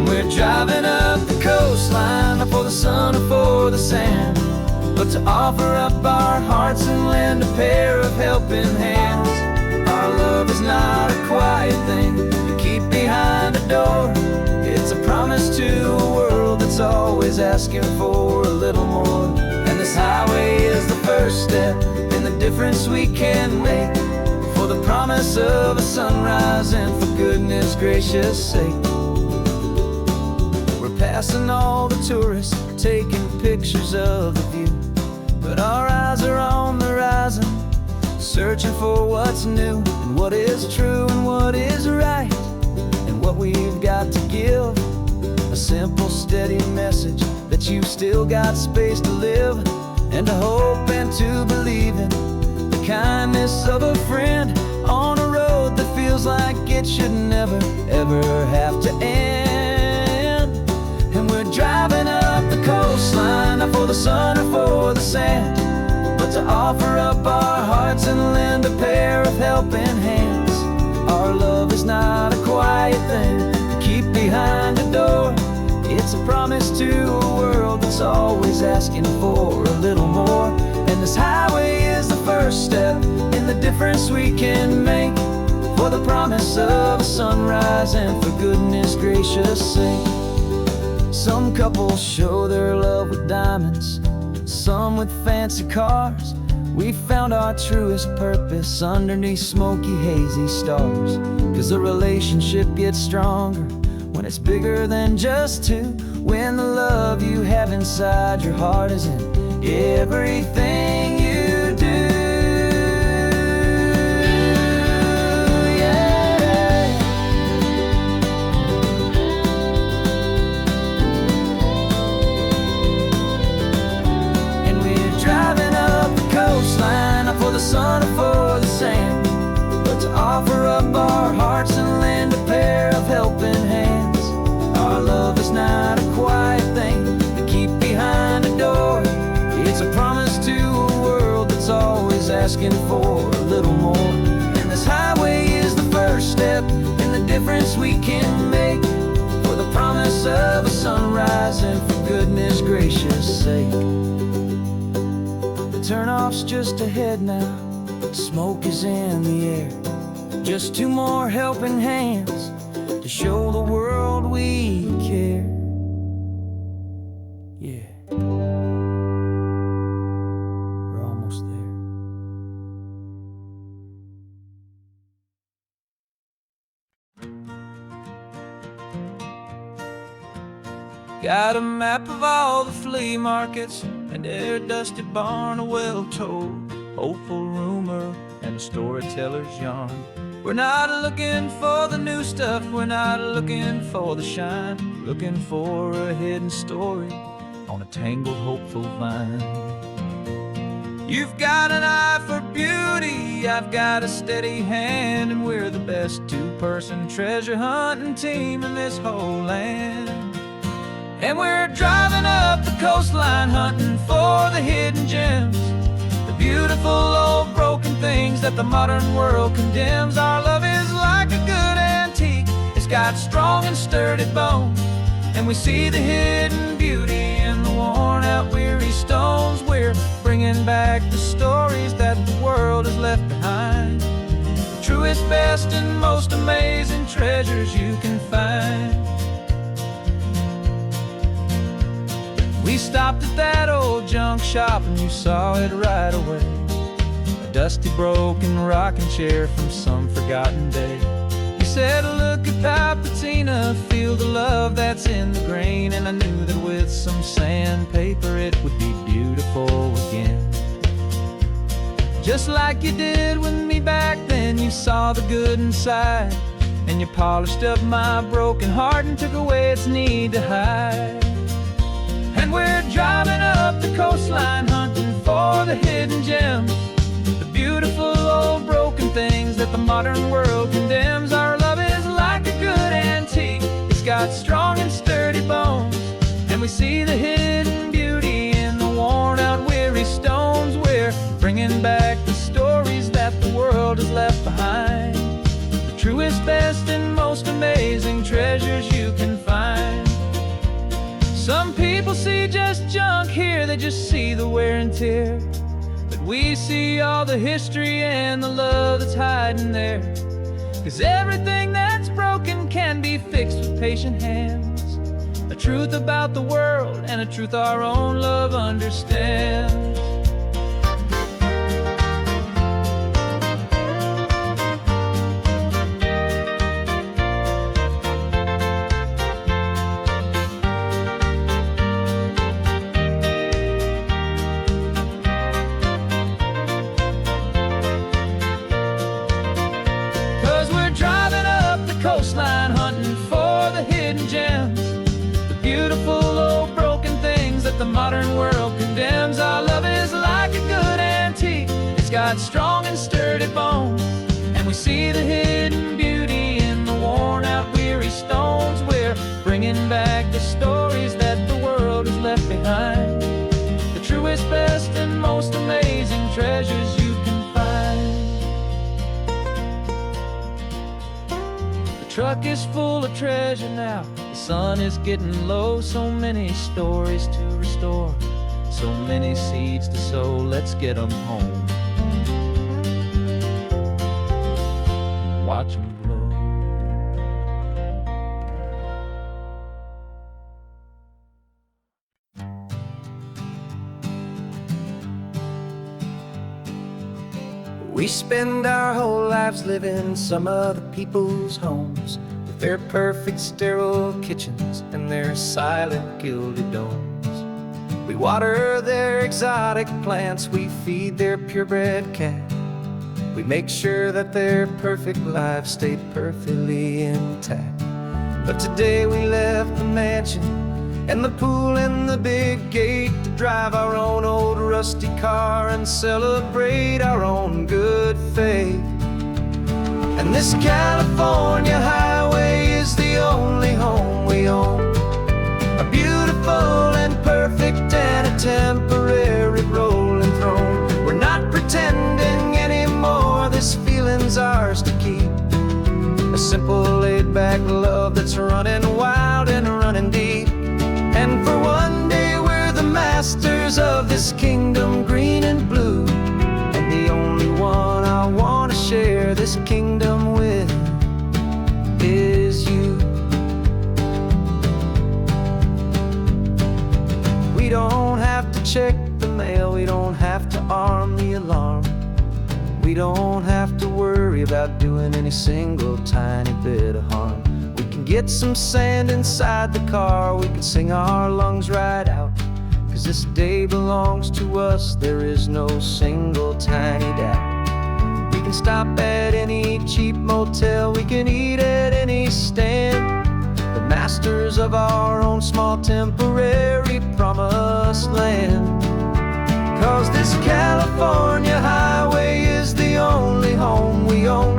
We're driving up the coastline, not for the sun or for the sand, but to offer up our hearts and lend a pair of helping hands. Our love is not a quiet thing you keep behind a door. It's a promise to a world that's always asking for a little more. And this highway is the first first step in the difference we can make, for the promise of a sunrise and for goodness gracious sake. We're passing all the tourists, taking pictures of the view, but our eyes are on the horizon, searching for what's new and what is true and what is right, and what we've got to give. A simple, steady message that you've still got space to live, and to hope and to believe in the kindness of a friend on a road that feels like it should never, ever have to end. And we're driving up the coastline, not for the sun or for the sand, but to offer up our hearts and lend a pair of helping hands. Our love is not a quiet thing to keep behind a door. It's a promise to a world that's always asking for a little more. And this highway is the first step in the difference we can make, for the promise of a sunrise and for goodness gracious sake. Some couples show their love with diamonds, some with fancy cars. We found our truest purpose underneath smoky, hazy stars. 'Cause the relationship gets stronger when it's bigger than just two, when the love you have inside your heart is in everything you do. Yeah. And we're driving up the coastline, not for the sun or for the sand, but to offer up our hearts and lend a pair of helping hands. Our love is not a quiet thing to keep behind a door. It's a promise to a world that's always asking for a little more. And this highway is the first step in the difference we can make, for the promise of a sunrise and for goodness gracious sake. The turnoff's just ahead now, smoke is in the air. Just two more helping hands to show the world we care. Yeah, we're almost there. Got a map of all the flea markets and their dusty barn, a well-told hopeful rumor and a storyteller's yarn. We're not looking for the new stuff, we're not looking for the shine, looking for a hidden story on a tangled, hopeful vine. You've got an eye for beauty, I've got a steady hand, and we're the best two-person treasure hunting team in this whole land. And we're driving up the coastline hunting for the hidden gems, the beautiful old broken things that the modern world condemns. Our love is like a good antique, it's got strong and sturdy bones, and we see the hidden beauty in the worn out weary stones. We're bringing back the stories that the world has left behind, the truest, best, and most amazing treasures you can find. We stopped at that old junk shop and you saw it right away, a dusty, broken rocking chair from some forgotten day. You said, look at Papatina, feel the love that's in the grain, and I knew that with some sandpaper it would be beautiful again. Just like you did with me back then, you saw the good inside, and you polished up my broken heart and took away its need to hide. And we're driving up the coastline hunting for the hidden gems, the beautiful old broken things that the modern world condemns. Our love is like a good antique, it's got strong and sturdy bones, and we see the hidden beauty in the worn out weary stones. We're bringing back the stories that the world has left behind, the truest, best, and most amazing treasures you can find. Some people see just junk here, they just see the wear and tear, but we see all the history and the love that's hiding there. 'Cause everything that's broken can be fixed with patient hands, a truth about the world and a truth our own love understands. modern world condemns. Our love is like a good antique. It's got strong and sturdy bones, and we see the hidden beauty in the worn-out, weary stones. We're bringing back the stories that the world has left behind, the truest, best, and most amazing treasures you can find. The truck is full of treasure now. The sun is getting low. So many stories to restore, so many seeds to sow. Let's get them home. Watch them blow. We spend our whole lives living some other people's homes, with their perfect sterile kitchens and their silent gilded domes. We water their exotic plants, we feed their purebred cat. We make sure that their perfect lives stayed perfectly intact. But today we left the mansion and the pool and the big gate to drive our own old rusty car and celebrate our own good faith. And this California highway is the only home we own, a beautiful and perfect and a temporary rolling throne. We're not pretending anymore, this feeling's ours to keep, a simple laid-back love that's running wild and running deep. And for one day we're the masters of this kingdom green and blue, and the only one I want to share this kingdom with is you. We don't have to check the mail, we don't have to arm the alarm, we don't have to worry about doing any single tiny bit of harm. We can get some sand inside the car, we can sing our lungs right out, 'cause this day belongs to us, there is no single tiny doubt. We can stop at any cheap motel, we can eat at any stand, the masters of our own small temporary promised land. 'Cause this California highway is the only home we own,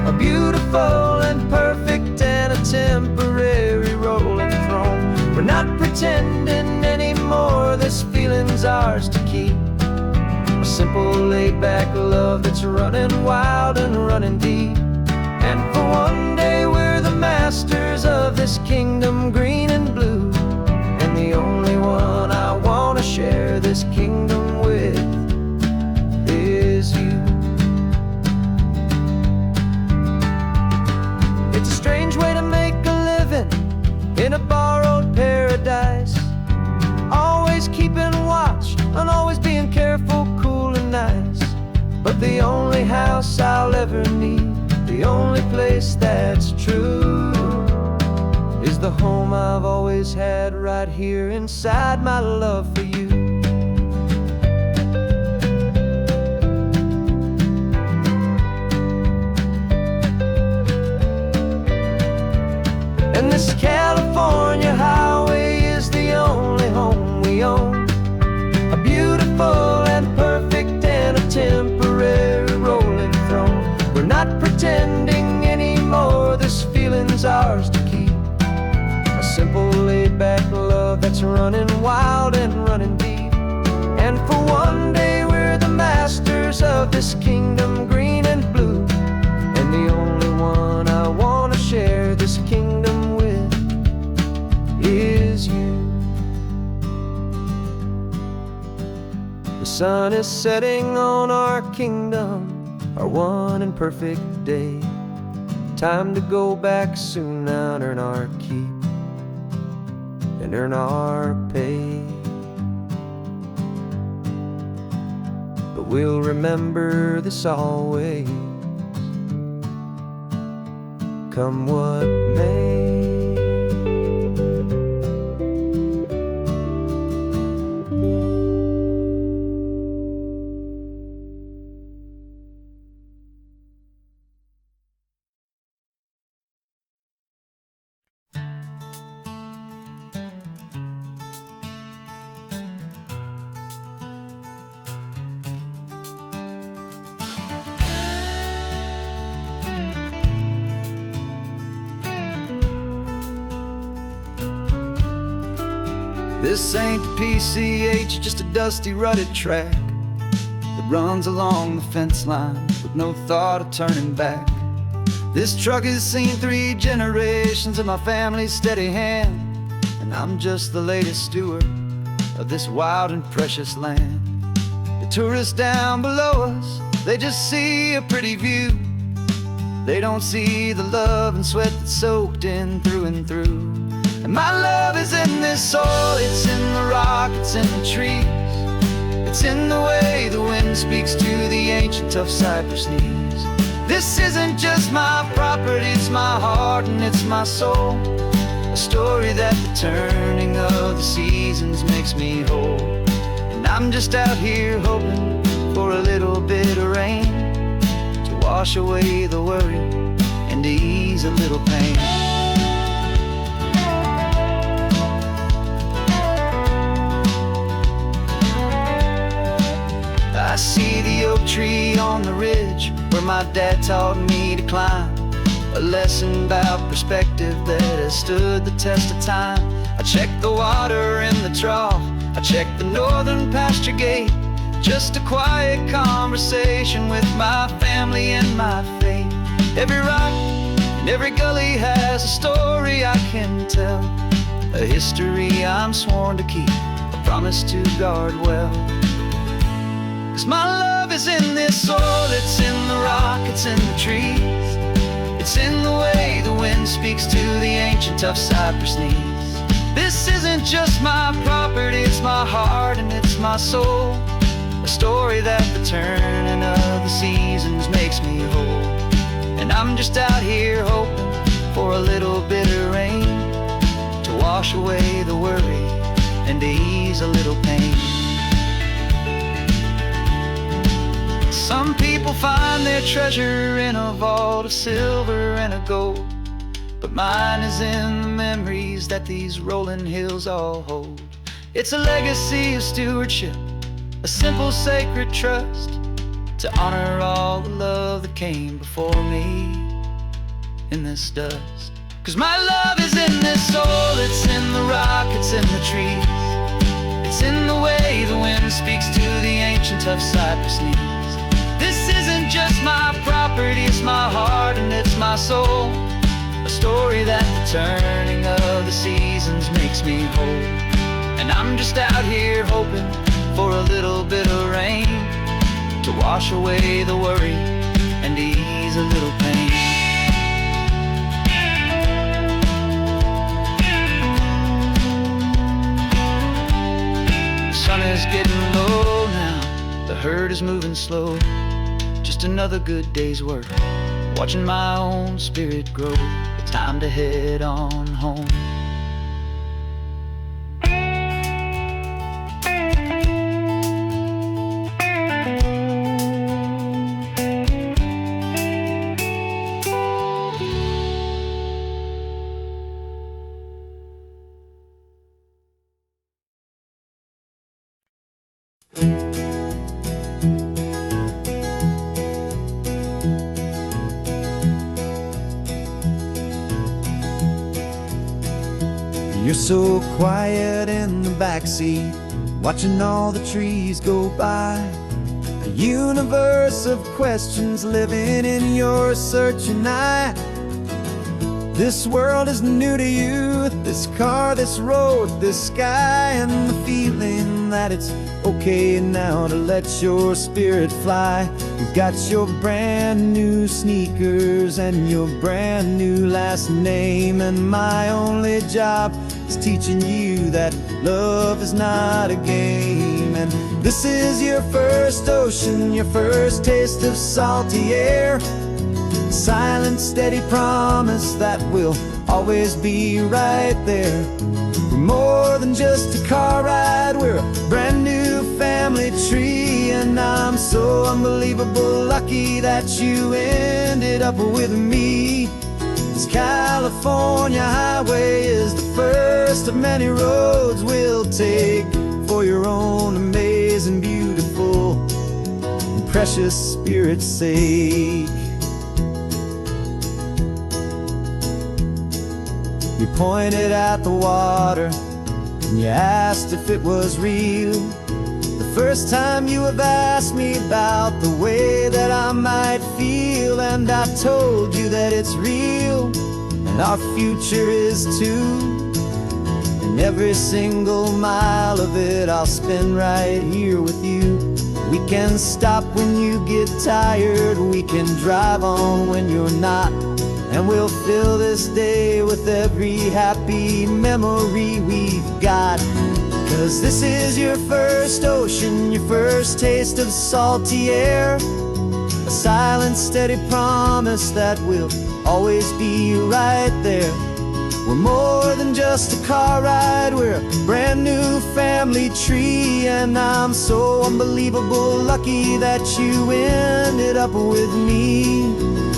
a beautiful and perfect and a temporary rolling throne. We're not pretending anymore, this feeling's ours to keep, a simple laid-back love that's running wild and running deep. And for one day we're the masters of this kingdom green and blue, and the only one I want to share this kingdom with is you. It's a strange way to make a living in a borrowed paradise, always keeping watch and always being careful, cool and nice. But the only house I'll ever need, the only place that's true, is the home I've always had right here inside my love for you. And this California highway is the only home we own, a beautiful and perfect and a temporary rolling throne. We're not pretending anymore, this feeling's ours to keep, a simple laid-back love that's running wild and running deep. And for one day we're the masters of this kingdom green and blue, and the only one I want to share this kingdom with is you. The sun is setting on our kingdom, our one and perfect day. Time to go back soon now and earn our keep and earn our pay. But we'll remember this always, come what may. This ain't the PCH, just a dusty rutted track that runs along the fence line with no thought of turning back. This truck has seen 3 generations of my family's steady hand, and I'm just the latest steward of this wild and precious land. The tourists down below us, they just see a pretty view. They don't see the love and sweat that's soaked in through and through. And my love is in this soil, it's in the rock, it's in the trees. It's in the way the wind speaks to the ancient tough cypress knees. This isn't just my property, it's my heart and it's my soul. A story that the turning of the seasons makes me whole. And I'm just out here hoping for a little bit of rain to wash away the worry and to ease a little pain. I see the oak tree on the ridge where my dad taught me to climb, a lesson about perspective that has stood the test of time. I check the water in the trough, I check the northern pasture gate, just a quiet conversation with my family and my faith. Every rock and every gully has a story I can tell, a history I'm sworn to keep, a promise to guard well. 'Cause my love is in this soil, it's in the rock, it's in the trees. It's in the way the wind speaks to the ancient tough cypress knees. This isn't just my property, it's my heart and it's my soul. A story that the turning of the seasons makes me whole. And I'm just out here hoping for a little bit of rain to wash away the worry and to ease a little pain. Some people find their treasure in a vault of silver and a gold, but mine is in the memories that these rolling hills all hold. It's a legacy of stewardship, a simple sacred trust, to honor all the love that came before me in this dust. 'Cause my love is in this soil, it's in the rock, it's in the trees. It's in the way the wind speaks to the ancient tough cypress knees. This isn't just my property, it's my heart and it's my soul. A story that the turning of the seasons makes me whole. And I'm just out here hoping for a little bit of rain to wash away the worry and to ease a little pain. The sun is getting low now, the herd is moving slow. Just another good day's work, watching my own spirit grow. It's time to head on home. You're so quiet in the backseat, watching all the trees go by. A universe of questions living in your searching eye. This world is new to you, this car, this road, this sky, and the feeling that it's okay now to let your spirit fly. You've got your brand new sneakers and your brand new last name, and my only job is teaching you that love is not a game. And this is your first ocean, your first taste of salty air. Silent, steady promise that we'll always be right there. We're more than just a car ride, we're a brand new family tree. And I'm so unbelievable lucky that you ended up with me. This California highway is the first of many roads we'll take for your own amazing, beautiful, and precious spirit's sake. We pointed at the water and you asked if it was real. The first time you have asked me about the way that I might feel, and I told you that it's real, and our future is too. And every single mile of it I'll spend right here with you. We can stop when you get tired, we can drive on when you're not, and we'll fill this day with every happy memory we've got. 'Cause this is your first ocean, your first taste of salty air, a silent, steady promise that we'll always be right there. We're more than just a car ride, we're a brand new family tree. And I'm so unbelievable lucky that you ended up with me.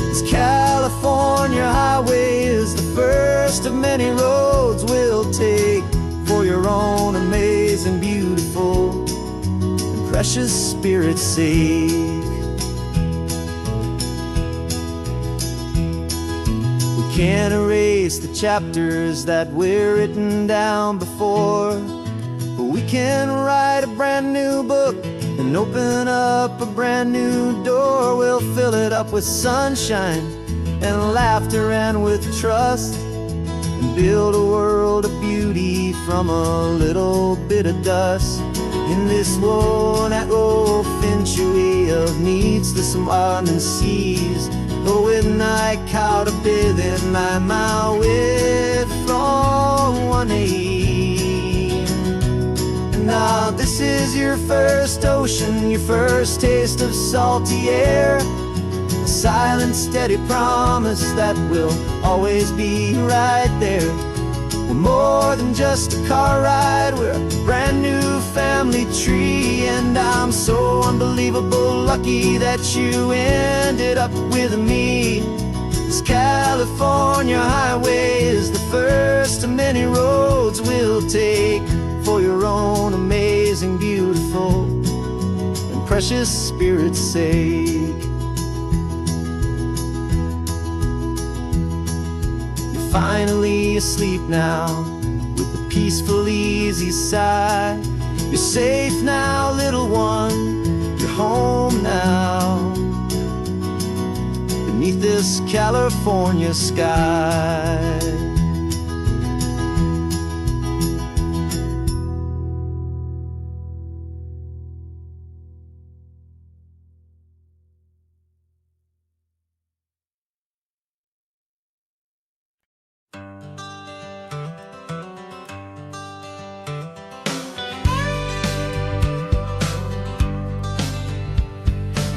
This California highway is the first of many roads we'll take for your own amazing, beautiful, and precious spirit's sake. Can't erase the chapters that were written down before, but we can write a brand new book and open up a brand new door. We'll fill it up with sunshine and laughter and with trust, and build a world of beauty from a little bit of dust. In this worn-out old century of needs to some and seas, when I caught a bit in my way from one aim. And now this is your first ocean, your first taste of salty air, a silent, steady promise that we'll always be right there. We're more than just a car ride, we're a brand new family tree. And I'm so unbelievable lucky that you ended up with me. This California highway is the first of many roads we'll take for your own amazing, beautiful, and precious spirit's sake. Finally asleep now, with a peaceful, easy sigh. You're safe now, little one, you're home now, beneath this California sky.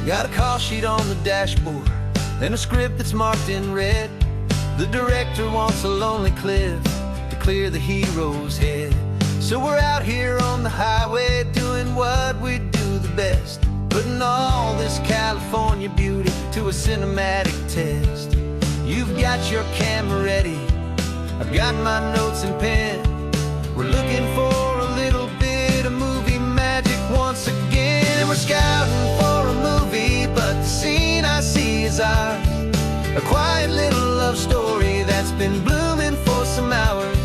Got a call sheet on the dashboard and a script that's marked in red. The director wants a lonely cliff to clear the hero's head. So we're out here on the highway doing what we do the best, putting all this California beauty to a cinematic test. You've got your camera ready, I've got my notes and pen. We're looking for a little bit of movie magic once again. We're scouting for a movie, but the scene I see is ours, a quiet little love story that's been blooming for some hours.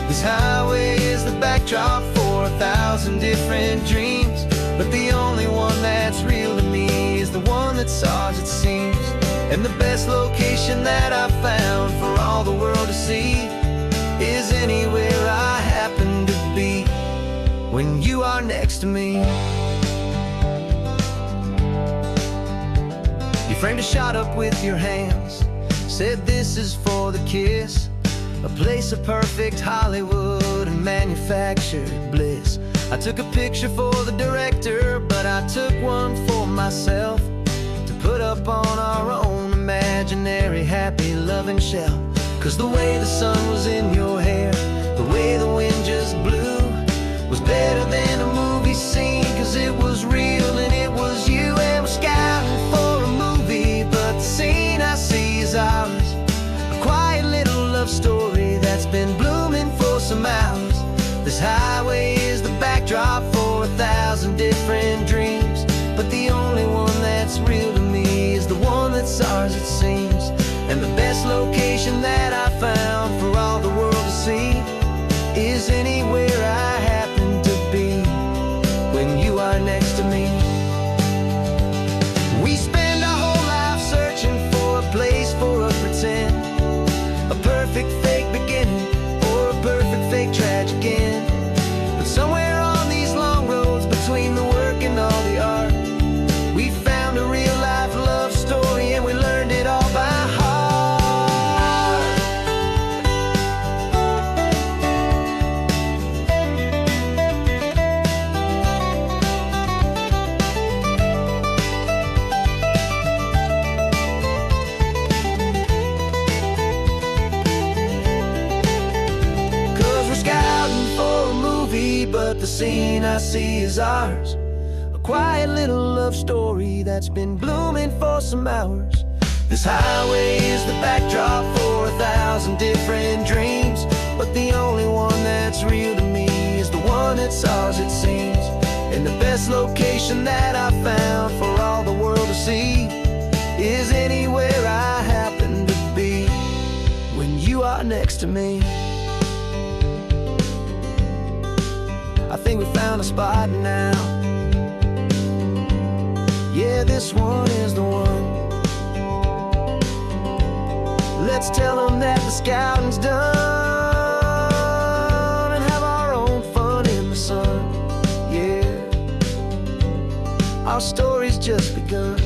This highway is the backdrop for 1,000 different dreams, but the only one that's real to me is the one that's ours, it seems. And the best location that I've found for all the world to see is anywhere I happen to be when you are next to me. You framed a shot up with your hands, said this is for the kiss, a place of perfect Hollywood and manufactured bliss. I took a picture for the director, but I took one for myself to put up on our own imaginary happy loving shelf. 'Cause the way the sun was in your hair, the way the wind just blew, was better than a movie scene, 'cause it was real and it was you. And we're scouting for a movie, but the scene I see is ours, a quiet little love story that's been blooming for some hours. This highway is the backdrop for 1,000 different dreams, but the only one that's real to me is the one that's ours, it seems. And the best location that I found for all the world to see is anywhere I but the scene I see is ours. A quiet little love story that's been blooming for some hours. This highway is the backdrop for 1,000 different dreams, but the only one that's real to me is the one that's ours, it seems. And the best location that I found for all the world to see is anywhere I happen to be when you are next to me. I think we found a spot now. Yeah, this one is the one. Let's tell them that the scouting's done and have our own fun in the sun. Yeah, our story's just begun.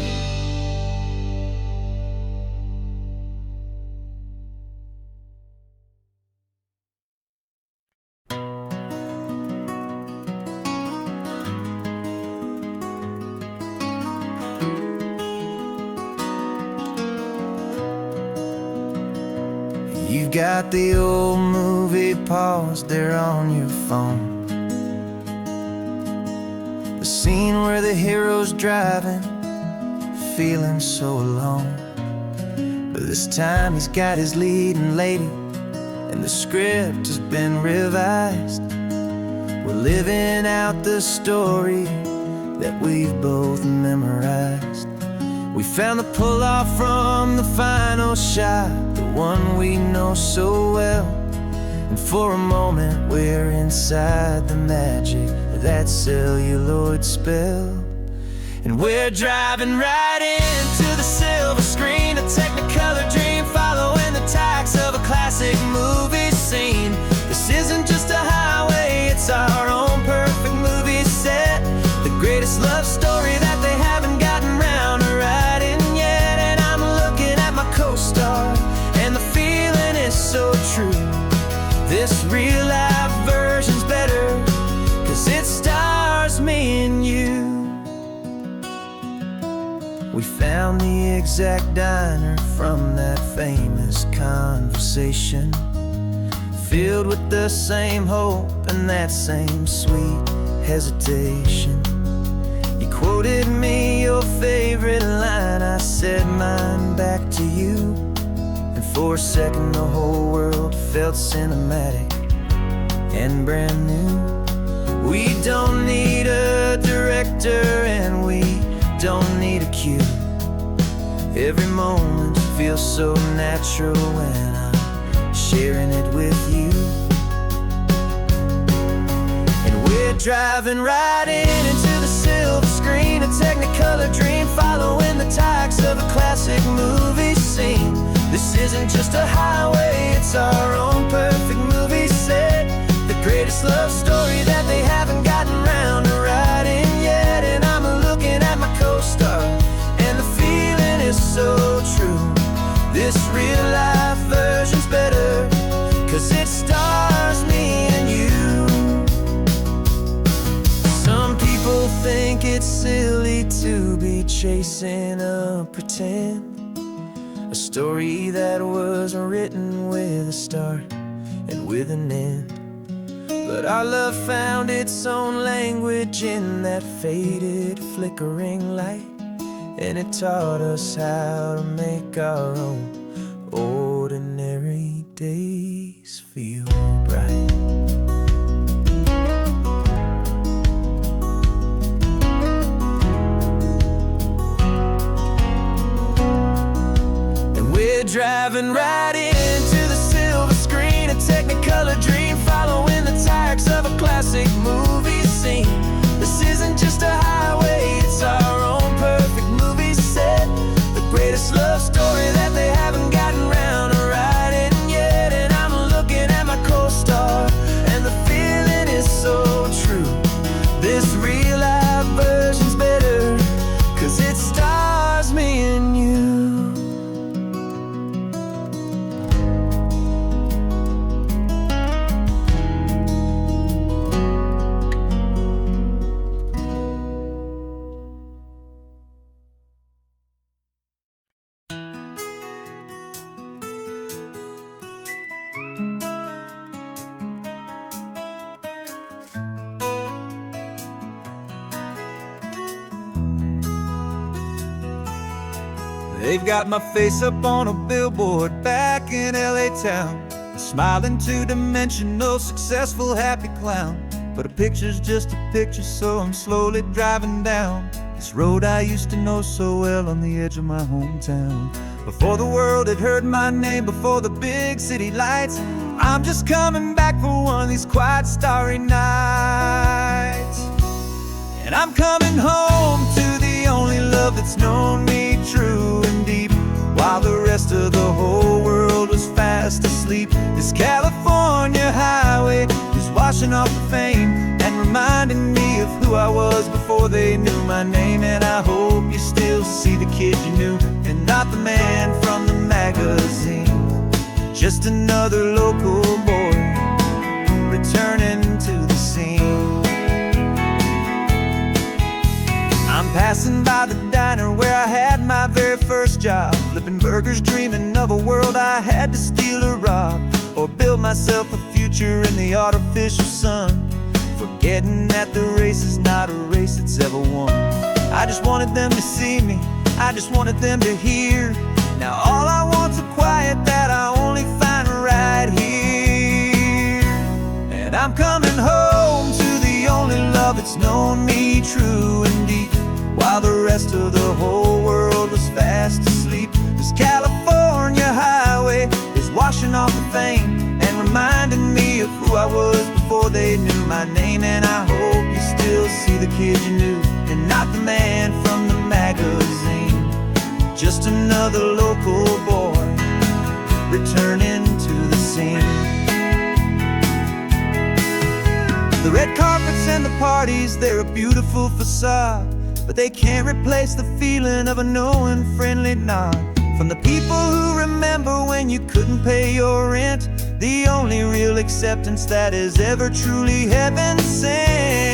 You've got the old movie paused there on your phone, the scene where the hero's driving, feeling so alone. But this time he's got his leading lady, and the script has been revised. We're living out the story that we've both memorized. We found the pull-off from the final shot, the one we know so well. And for a moment we're inside the magic of that celluloid spell. And we're driving right into the silver screen, a Technicolor dream, following the tacks of a classic movie scene. This isn't just a highway, it's our own perfect movie set, the greatest love story that they haven't gotten round to writing yet. And I'm looking at my co-star, and the feeling is so true. This real life version's better, 'cause it stars me and you. We found the exact diner from that famous conversation, filled with the same hope and that same sweet hesitation. You quoted me your favorite line, I said mine back to you. And for a second the whole world felt cinematic and brand new. We don't need a director and we don't need a cue. Every moment feels so natural when I'm sharing it with you. And we're driving right into the silver screen, a Technicolor dream, following the tacks of a classic movie scene. This isn't just a highway, it's our own perfect movie set, the greatest love story that they haven't gotten round to writing yet. And I'm looking at my co-star, and the feeling is so true. This real life version's better, 'cause it stars me and you. Some people think it's silly to be chasing a pretend, a story that was written with a start and with an end. But our love found its own language in that faded, flickering light, and it taught us how to make our own ordinary days feel bright. And we're driving right into the silver screen, a Technicolor dream, following the tacks of a classic movie scene. This isn't just a highway, it's our own perfect movie set, the greatest love story that they haven't gotten round to writing yet. And I'm looking at my co-star, and the feeling is so true. This real life version's better, 'cause it stars me and you. They've got my face up on a billboard back in LA town, a smiling two-dimensional, successful, happy clown. But a picture's just a picture, so I'm slowly driving down this road I used to know so well on the edge of my hometown. Before the world had heard my name, before the big city lights, I'm just coming back for one of these quiet, starry nights. And I'm coming home to the only love that's known me true and deep, while the rest of the whole world was fast asleep. This California highway is washing off the fame and reminding me of who I was before they knew my name. And I hope you still see the kid you knew, and not the man from the magazine. Just another local boy returning to the scene. I'm passing by the diner where I had my very first job, flipping burgers, dreaming of a world I had to steal or rob, or build myself a future in the artificial sun, forgetting that the race is not a race that's ever won. I just wanted them to see me, I just wanted them to hear. Now all I want's a quiet that I only find right here. And I'm coming home to the only love that's known me true and deep, while the rest of the whole world was fast asleep. This California highway is washing off the fame and reminding me of who I was before they knew my name. And I hope you still see the kid you knew, and not the man from the magazine. Just another local boy returning to the scene. The red carpets and the parties, they're a beautiful facade, but they can't replace the feeling of a knowing, friendly nod from the people who remember when you couldn't pay your rent. The only real acceptance that is ever truly heaven sent.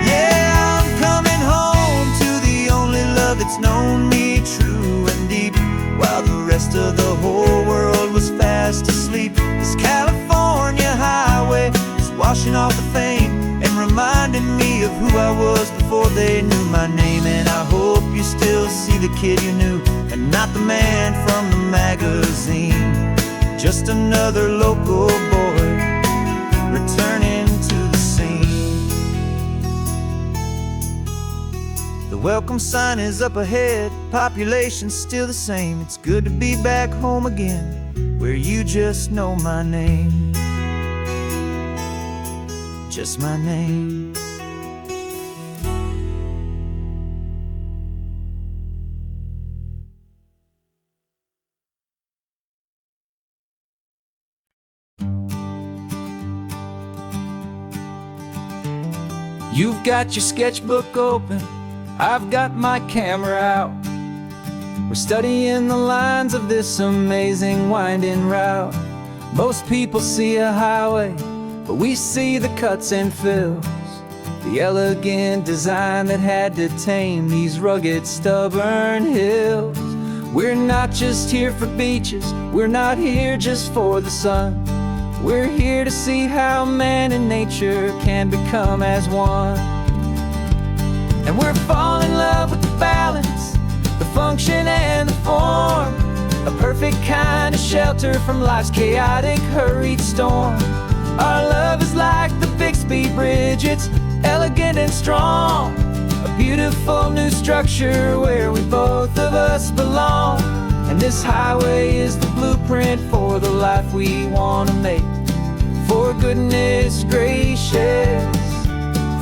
Yeah, I'm coming home to the only love that's known me true and deep, while the rest of the whole world was fast asleep. This California highway is washing off the fame and reminding me of who I was before they knew my name. And I hope you still see the kid you knew, and not the man from the magazine. Just another local boy returning to the scene. The welcome sign is up ahead, population's still the same. It's good to be back home again, where you just know my name. Just my name. You've got your sketchbook open, I've got my camera out. We're studying the lines of this amazing winding route. Most people see a highway, but we see the cuts and fills, the elegant design that had to tame these rugged, stubborn hills. We're not just here for beaches, we're not here just for the sun. We're here to see how man and nature can become as one. And we're falling in love with the balance, the function and the form, a perfect kind of shelter from life's chaotic, hurried storm. Our love is like the Bixby Bridge, it's elegant and strong, a beautiful new structure where we both of us belong. And this highway is the blueprint for the life we want to make. For goodness gracious,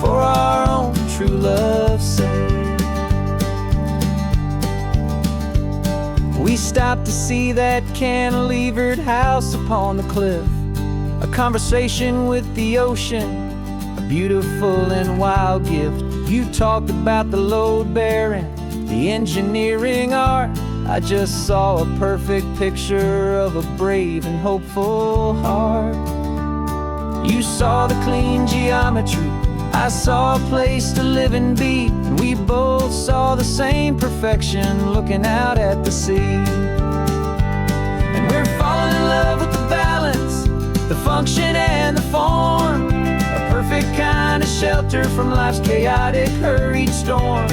for our own true love's sake. We stopped to see that cantilevered house upon the cliff, a conversation with the ocean, a beautiful and wild gift. You talked about the load bearing, the engineering art. I just saw a perfect picture of a brave and hopeful heart. You saw the clean geometry, I saw a place to live and be, and we both saw the same perfection looking out at the sea. And we're falling in love with the balance, the function and the form, a perfect kind of shelter from life's chaotic, hurried storm.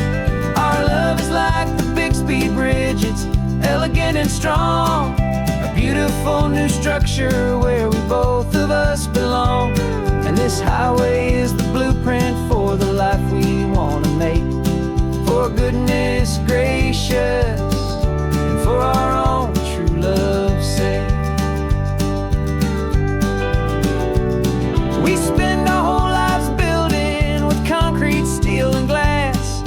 Our love is like the Bixby Bridge, it's elegant and strong, a beautiful new structure where we both of us belong. And this highway is the blueprint for the life we want to make, for goodness gracious and for our own true love's sake. We spend our whole lives building with concrete, steel and glass,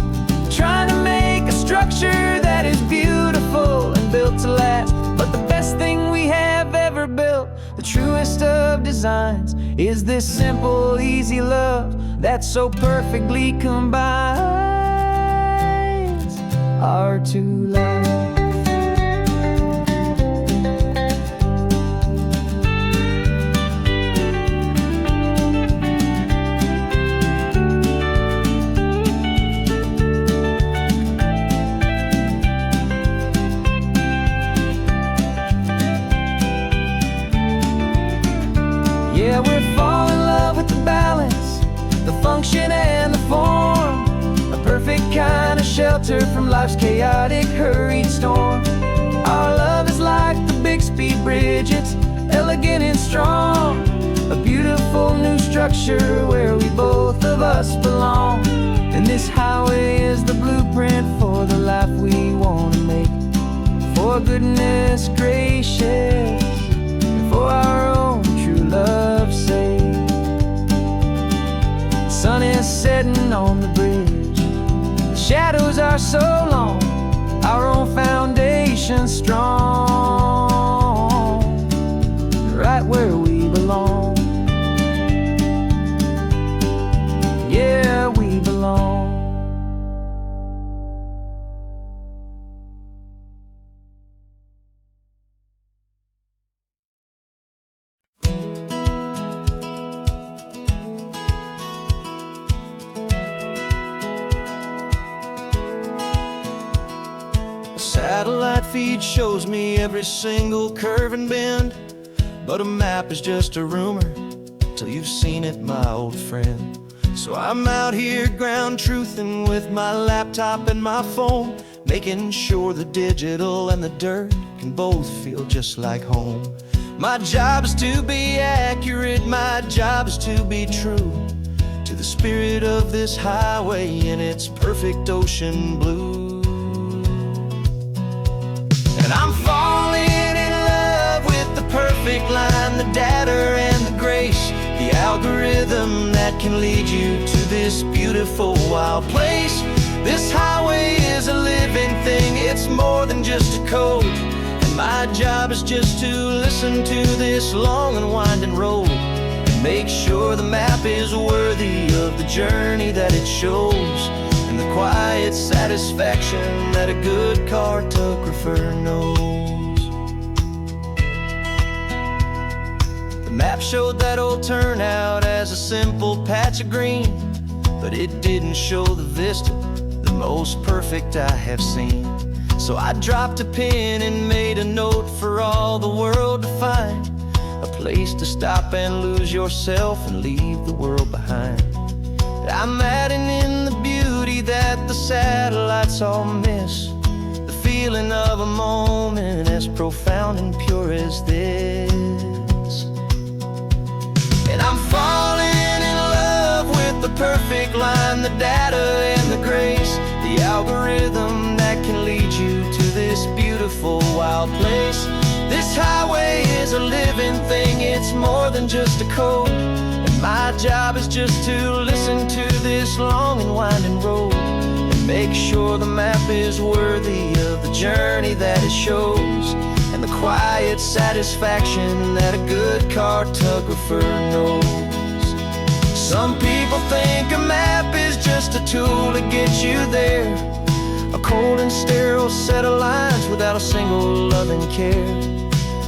trying to make a structure that is beautiful and built to last. But the best thing we have ever built, the truest of designs, is this simple, easy love that so perfectly combines our two lives. Yeah, we're falling in love with the balance, the function and the form, a perfect kind of shelter from life's chaotic, hurried storm. Our love is like the Bixby Bridge, it's elegant and strong, a beautiful new structure where we both of us belong. And this highway is the blueprint for the life we want to make, for goodness gracious and for our own true love's sake. The sun is setting on the bridge, the shadows are so long, our own foundation strong, right where we belong. Yeah, we belong. Satellite feed shows me every single curve and bend, but a map is just a rumor till you've seen it, my old friend. So I'm out here ground truthing with my laptop and my phone, making sure the digital and the dirt can both feel just like home. My job is to be accurate, my job is to be true to the spirit of this highway in its perfect ocean blue. And I'm falling in love with the perfect line, the data and the grace, the algorithm that can lead you to this beautiful wild place. This highway is a living thing, it's more than just a code. And my job is just to listen to this long and winding road and make sure the map is worthy of the journey that it shows, and the quiet satisfaction that a good cartographer knows. The map showed that old turnout as a simple patch of green, but it didn't show the vista, the most perfect I have seen. So I dropped a pin and made a note for all the world to find, a place to stop and lose yourself and leave the world behind. I'm adding in the beauty that the satellites all miss, the feeling of a moment as profound and pure as this. And I'm falling in love with the perfect line, the data and the grace, the algorithm that can lead you to this beautiful wild place. This highway is a living thing, it's more than just a code. My job is just to listen to this long and winding road and make sure the map is worthy of the journey that it shows, and the quiet satisfaction that a good cartographer knows. Some people think a map is just a tool to get you there, a cold and sterile set of lines without a single loving care.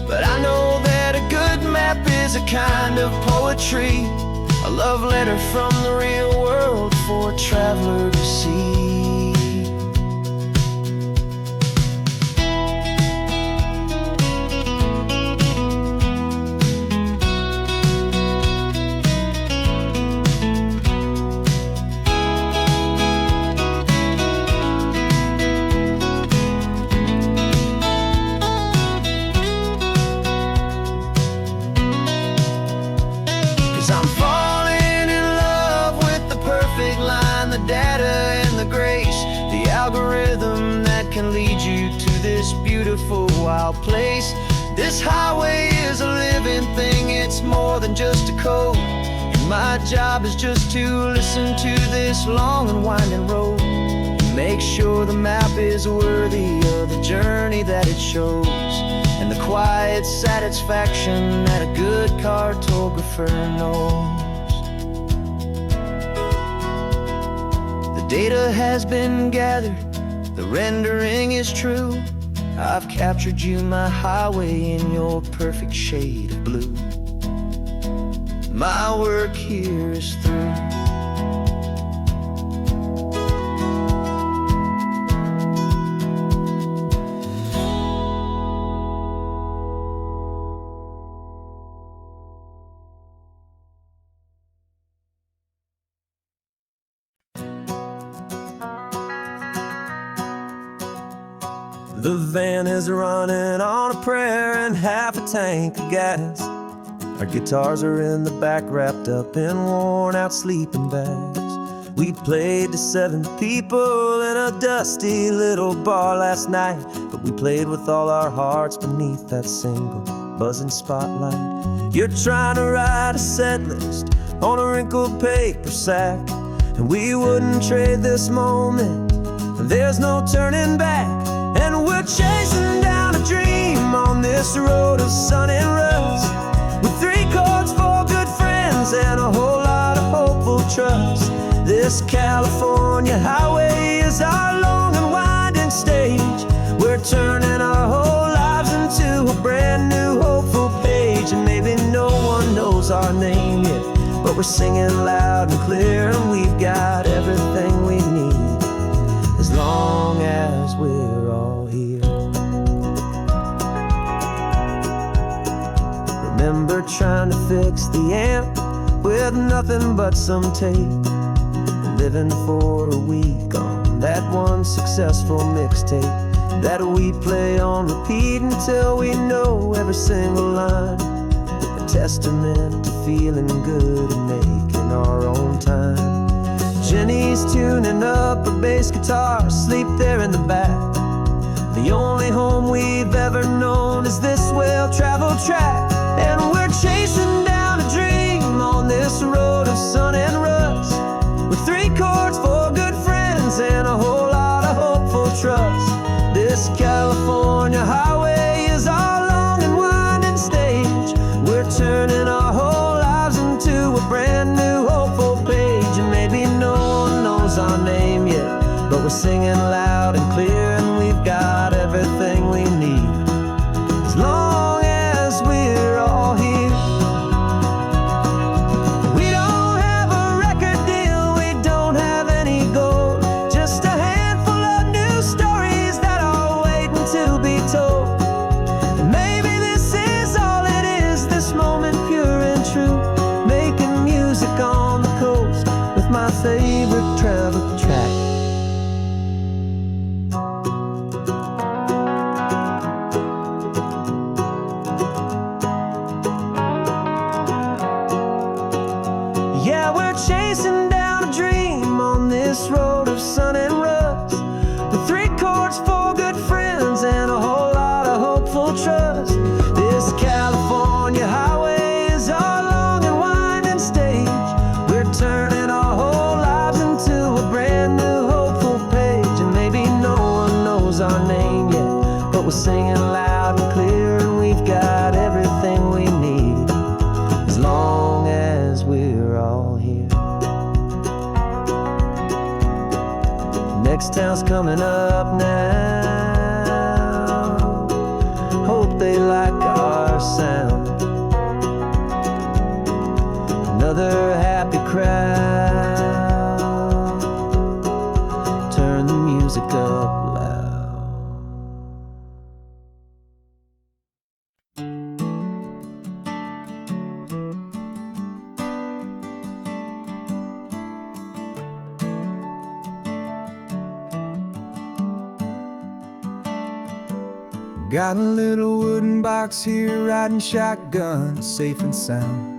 But I know that a good map is a kind of poetry, a A love letter from the real world for a traveler to see. I'm falling in love with the perfect line, the data and the grace, the algorithm that can lead you to this beautiful wild place. This highway is a living thing, it's more than just a code. And my job is just to listen to this long and winding road and make sure the map is worthy of the journey that it shows, and the quiet satisfaction that a good cartographer knows. The data has been gathered, the rendering is true. I've captured you, my highway, in your perfect shade of blue. My work here is through. The van is running on a prayer and half a tank of gas. Our guitars are in the back, wrapped up in worn-out sleeping bags. We played to 7 people in a dusty little bar last night, but we played with all our hearts beneath that single buzzing spotlight. You're trying to write a set list on a wrinkled paper sack, and we wouldn't trade this moment. There's no turning back. And we're chasing down a dream on this road of sun and rust, with 3 chords, 4 good friends, and a whole lot of hopeful trust. This California highway is our long and winding stage. We're turning our whole lives into a brand new hopeful page. And maybe no one knows our name yet, but we're singing loud and clear, and we've got everything we need, as long as we're all here. Remember trying to fix the amp with nothing but some tape, living for a week on that one successful mixtape that we play on repeat until we know every single line. A testament to feeling good and making our own time. Jenny's tuning up her bass guitar, asleep there in the back. The only home we've ever known is this well-traveled track. And we're chasing down a dream on this road of sun and rust, with 3 chords, 4 good friends, and a whole lot of hopeful trust. This California highway is our long and winding stage. We're turning our whole lives into a brand new hopeful page. And maybe no one knows our name yet, but we're singing loud and clear, and we've got everything we need, as long as we're all here. We don't have a record deal, we don't have any gold, just a handful of new stories that are waiting to be told. And maybe this is all it is, this moment pure and true, making music on the coast with my favorite travel track. Yeah, we're chasing down a dream on this road of sun and rust, with 3 chords, 4 good friends, and a whole lot of hopeful trust. This California highway is our long and winding stage. We're turning our whole lives into a brand new hopeful page. And maybe no one knows our name yet, but we're singing loud and clear, and we've got everything we need, as long as we're all here. Next town's coming up now, hope they like our sound. another happy crowd. Turn the music up loud. Got a little wooden box here, riding shotgun, safe and sound.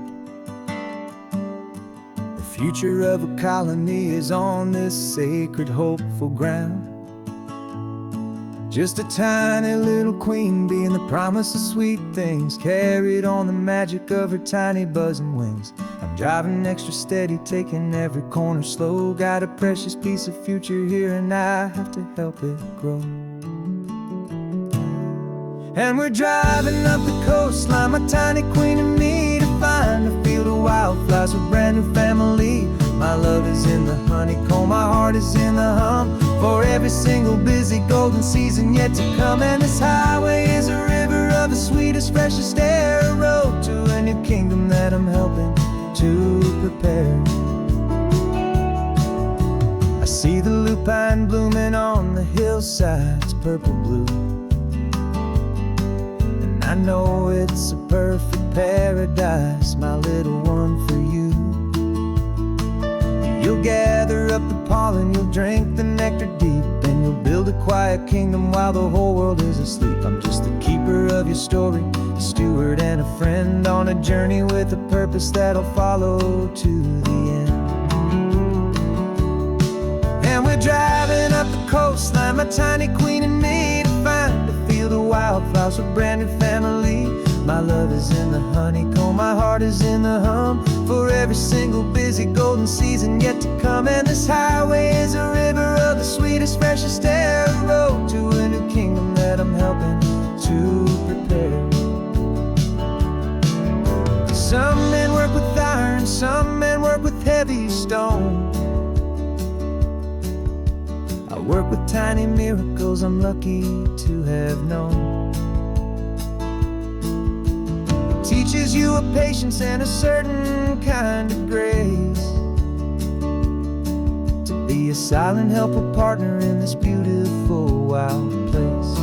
The future of a colony is on this sacred, hopeful ground. Just a tiny little queen bee and the promise of sweet things, carried on the magic of her tiny buzzing wings. I'm driving extra steady, taking every corner slow. Got a precious piece of future here and I have to help it grow. And we're driving up the coastline, my tiny queen and me, to find a field of wildflowers with brand new family. My love is in the honeycomb, my heart is in the hum, for every single busy golden season yet to come. And this highway is a river of the sweetest, freshest air, a road to a new kingdom that I'm helping to prepare. I see the lupine blooming on the hillsides, purple blue. I know it's a perfect paradise, my little one, for you. You'll gather up the pollen, you'll drink the nectar deep, and you'll build a quiet kingdom while the whole world is asleep. I'm just the keeper of your story, a steward and a friend, on a journey with a purpose that'll follow to the end. And we're driving up the coastline, my tiny queen and me, to find a field of wildflowers with brand new family. My love is in the honeycomb, my heart is in the hum, for every single busy golden season yet to come. And this highway is a river of the sweetest, freshest air, a road to a new kingdom that I'm helping to prepare. Some men work with iron, some men work with heavy stone. I work with tiny miracles I'm lucky to have known. It teaches you a patience and a certain kind of grace, to be a silent helper partner in this beautiful wild place.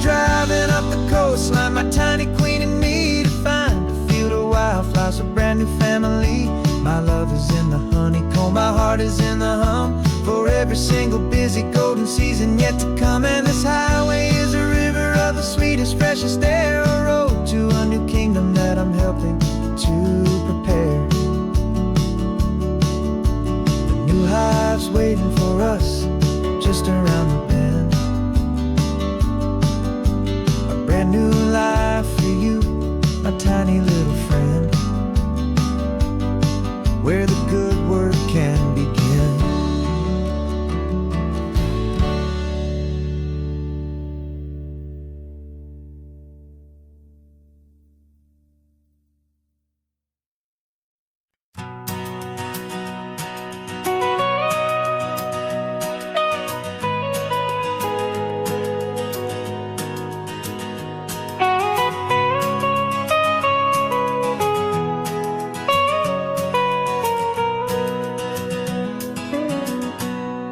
Driving up the coastline, my tiny queen and me, to find a field of wildflowers, a brand new family. My love is in the honeycomb, my heart is in the hum, for every single busy golden season yet to come. And this highway is a river of the sweetest, freshest air, a road to a new kingdom that I'm helping to prepare. A new hive's waiting for us just around the bend. Brand new life for you, my tiny little friend, where the good work can begin.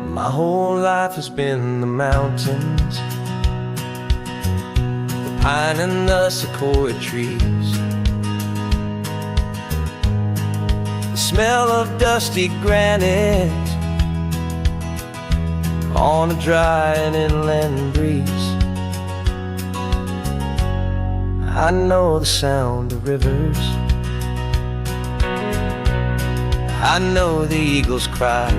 My whole life has been the mountains, the pine and the sequoia trees, the smell of dusty granite on a dry and inland breeze. I know the sound of rivers, I know the eagles cry,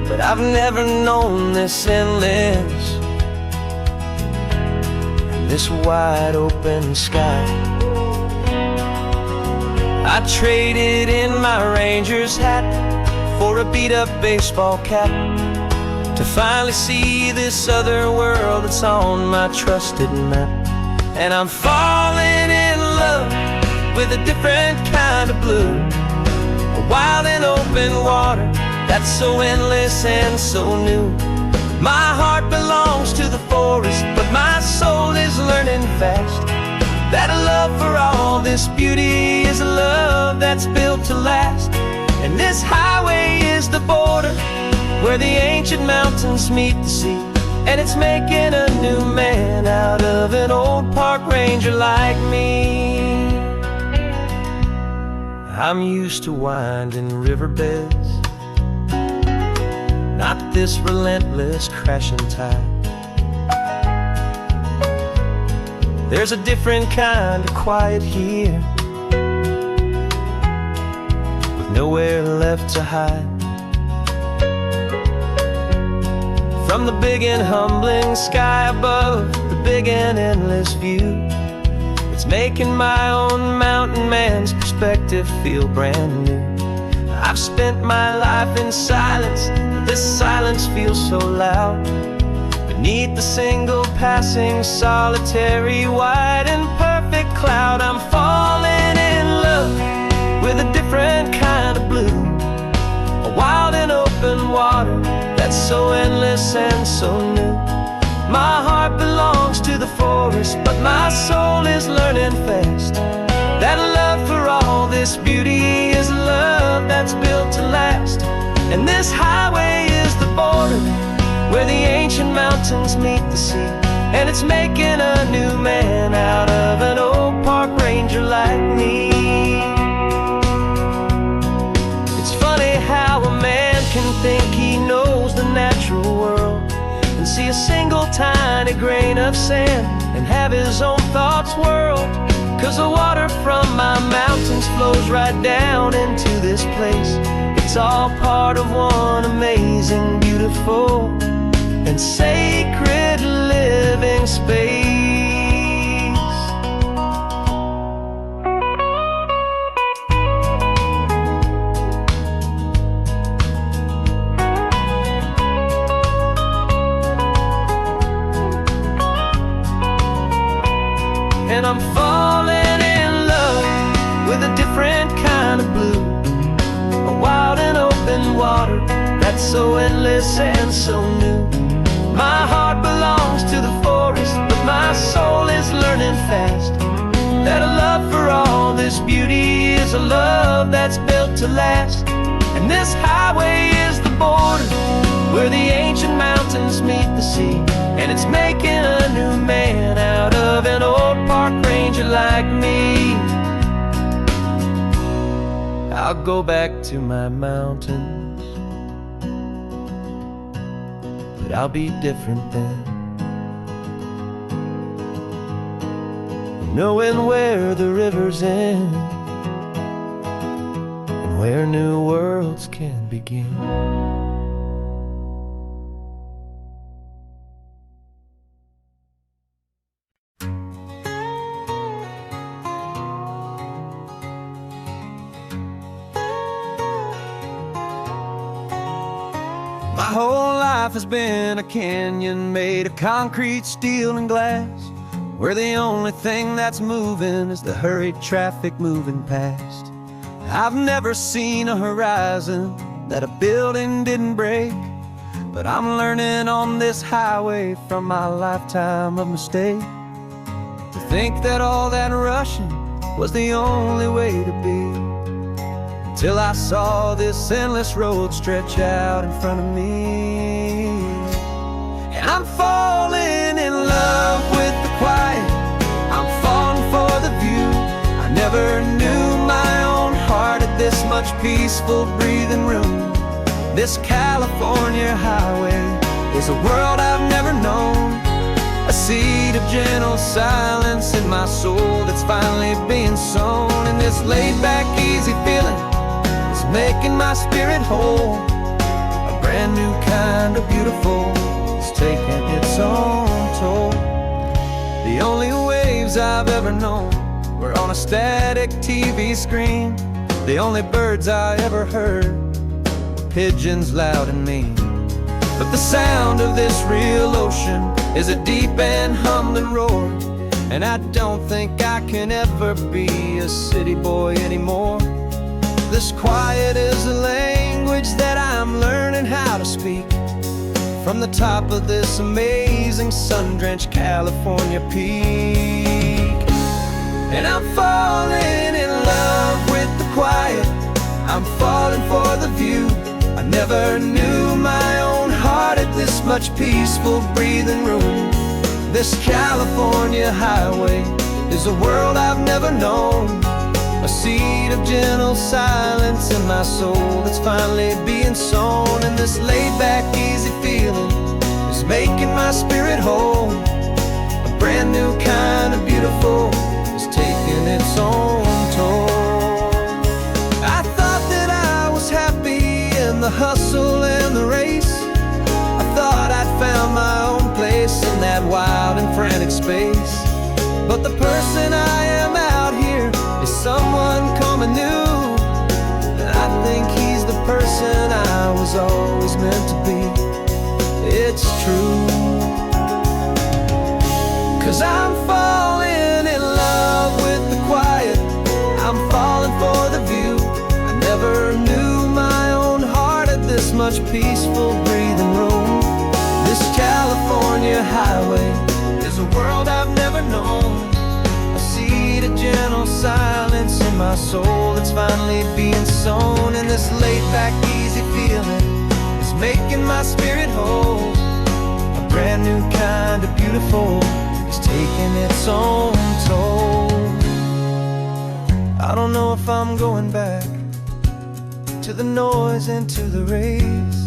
but I've never known this endless and this wide open sky. I traded in my Rangers hat for a beat-up baseball cap to finally see this other world that's on my trusted map. And I'm falling in love with a different kind of blue, a wild and open water that's so endless and so new. My heart belongs to the forest, but my soul is learning fast that a love for all this beauty is a love that's built to last. And this highway is the border where the ancient mountains meet the sea, and it's making a new man out of an old park ranger like me. I'm used to winding riverbeds, not this relentless crashing tide. There's a different kind of quiet here, with nowhere left to hide. From the big and humbling sky above, the big and endless view, it's making my own mountain man's perspective feel brand new. I've spent my life in silence, but this silence feels so loud. Beneath the single passing solitary white and perfect cloud, I'm falling in love with a different kind of blue, a wild and open water that's so endless and so new. My heart belongs to the forest, but my soul is learning fast that love for all this beauty is a love that's built to last. And this highway is the border where the ancient mountains meet the sea, and it's making a new man out of an old park ranger like me. It's funny how a man can think he knows the natural world and see a single tiny grain of sand and have his own thoughts whirl. 'Cause the water from my mountains flows right down into this place. It's all part of one amazing, beautiful, and sacred living space. And I'm falling in love with a different kind of blue, a wild and open water that's so endless and so new. My heart belongs to the forest, but my soul is learning fast that a love for all this beauty is a love that's built to last. And this highway is the border where the ancient mountains meet the sea, and it's making a new man out of an old park ranger like me. I'll go back to my mountains, but I'll be different then, knowing where the rivers end and where new worlds can begin. My whole life has been a canyon made of concrete, steel, and glass, where the only thing that's moving is the hurried traffic moving past. I've never seen a horizon that a building didn't break, but I'm learning on this highway from my lifetime of mistakes to think that all that rushing was the only way to be. Till I saw this endless road stretch out in front of me, and I'm falling in love with the quiet, I'm falling for the view. I never knew my own heart had this much peaceful breathing room. This California highway is a world I've never known, a seed of gentle silence in my soul that's finally being sown. And this laid-back, easy feeling is making my spirit whole. A brand new kind of beautiful is taking its own toll. The only waves I've ever known were on a static TV screen. The only birds I ever heard were pigeons loud and mean. But the sound of this real ocean is a deep and humbling roar, and I don't think I can ever be a city boy anymore. This quiet is a language that I'm learning how to speak from the top of this amazing sun-drenched California peak. And I'm falling in love with the quiet, I'm falling for the view. I never knew my own heart had this much peaceful breathing room. This California highway is a world I've never known, a seed of gentle silence in my soul that's finally being sown. And this laid-back, easy feeling is making my spirit whole. A brand new kind of beautiful is taking its own toll. I thought that I was happy in the hustle and the race. I thought I'd found my own place in that wild and frantic space. But the person I am out here is someone coming new, and I think he's the person I was always meant to be. It's true, 'cause I'm falling in love with the quiet, I'm falling for the view. I never knew my own heart had this much peaceful breathing room. This California highway is a world I've never known, a seed of gentle silence in my soul that's finally being sown. And this laid-back, easy feeling is making my spirit whole. A brand new kind of beautiful is taking its own toll. I don't know if I'm going back to the noise and to the race.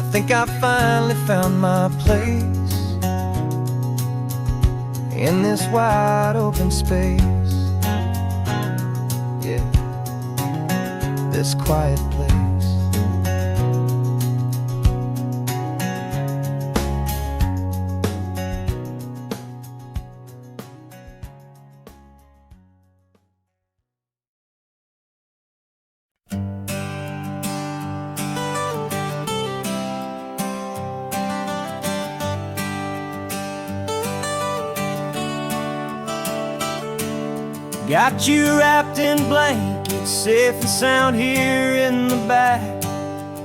I think I finally found my place in this wide open space. Yeah, this quiet place. Got you wrapped in blankets, safe and sound here in the back.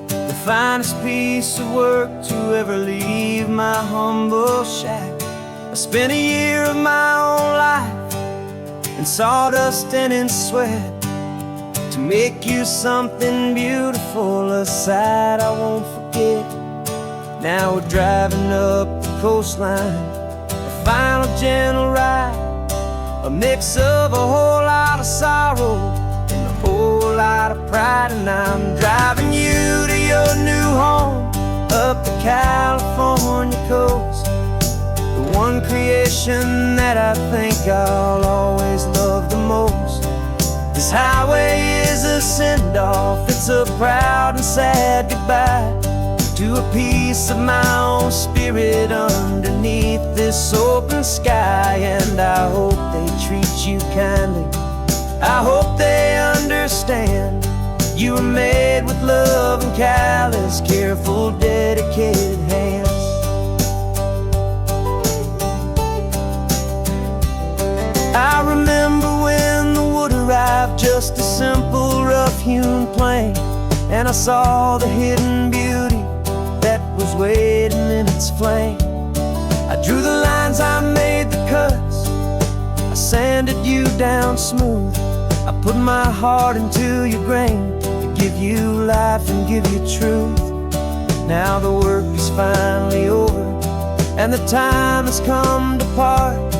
The finest piece of work to ever leave my humble shack. I spent a year of my own life in sawdust and in sweat to make you something beautiful, a sight I won't forget. Now we're driving up the coastline, a final gentle ride, a mix of a whole lot of sorrow and a whole lot of pride. And I'm driving you to your new home up the California coast, the one creation that I think I'll always love the most. This highway is a send-off, it's a proud and sad goodbye to a piece of my own spirit underneath this open sky. And I hope they treat you kindly, I hope they understand you were made with love and callous, careful, dedicated hands. I remember when the wood arrived, just a simple rough-hewn plank, and I saw the hidden beauty that was waiting in its flame. I drew the lines, I made the cuts, I sanded you down smooth. I put my heart into your grain to give you life and give you truth. Now the work is finally over, and the time has come to part,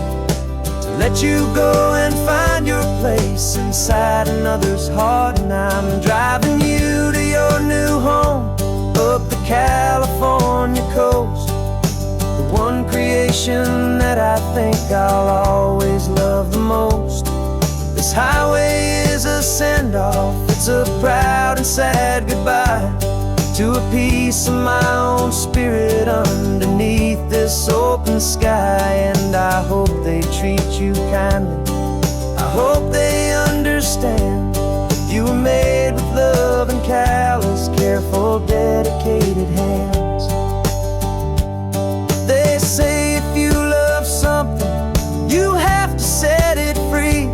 to let you go and find your place inside another's heart. And I'm driving you to your new home up the California coast, the one creation that I think I'll always love the most. This highway is a send-off, it's a proud and sad goodbye to a piece of my own spirit underneath this open sky. And I hope they treat you kindly, I hope they understand. You were made with love and callous, careful, dedicated hands. They say if you love something, you have to set it free.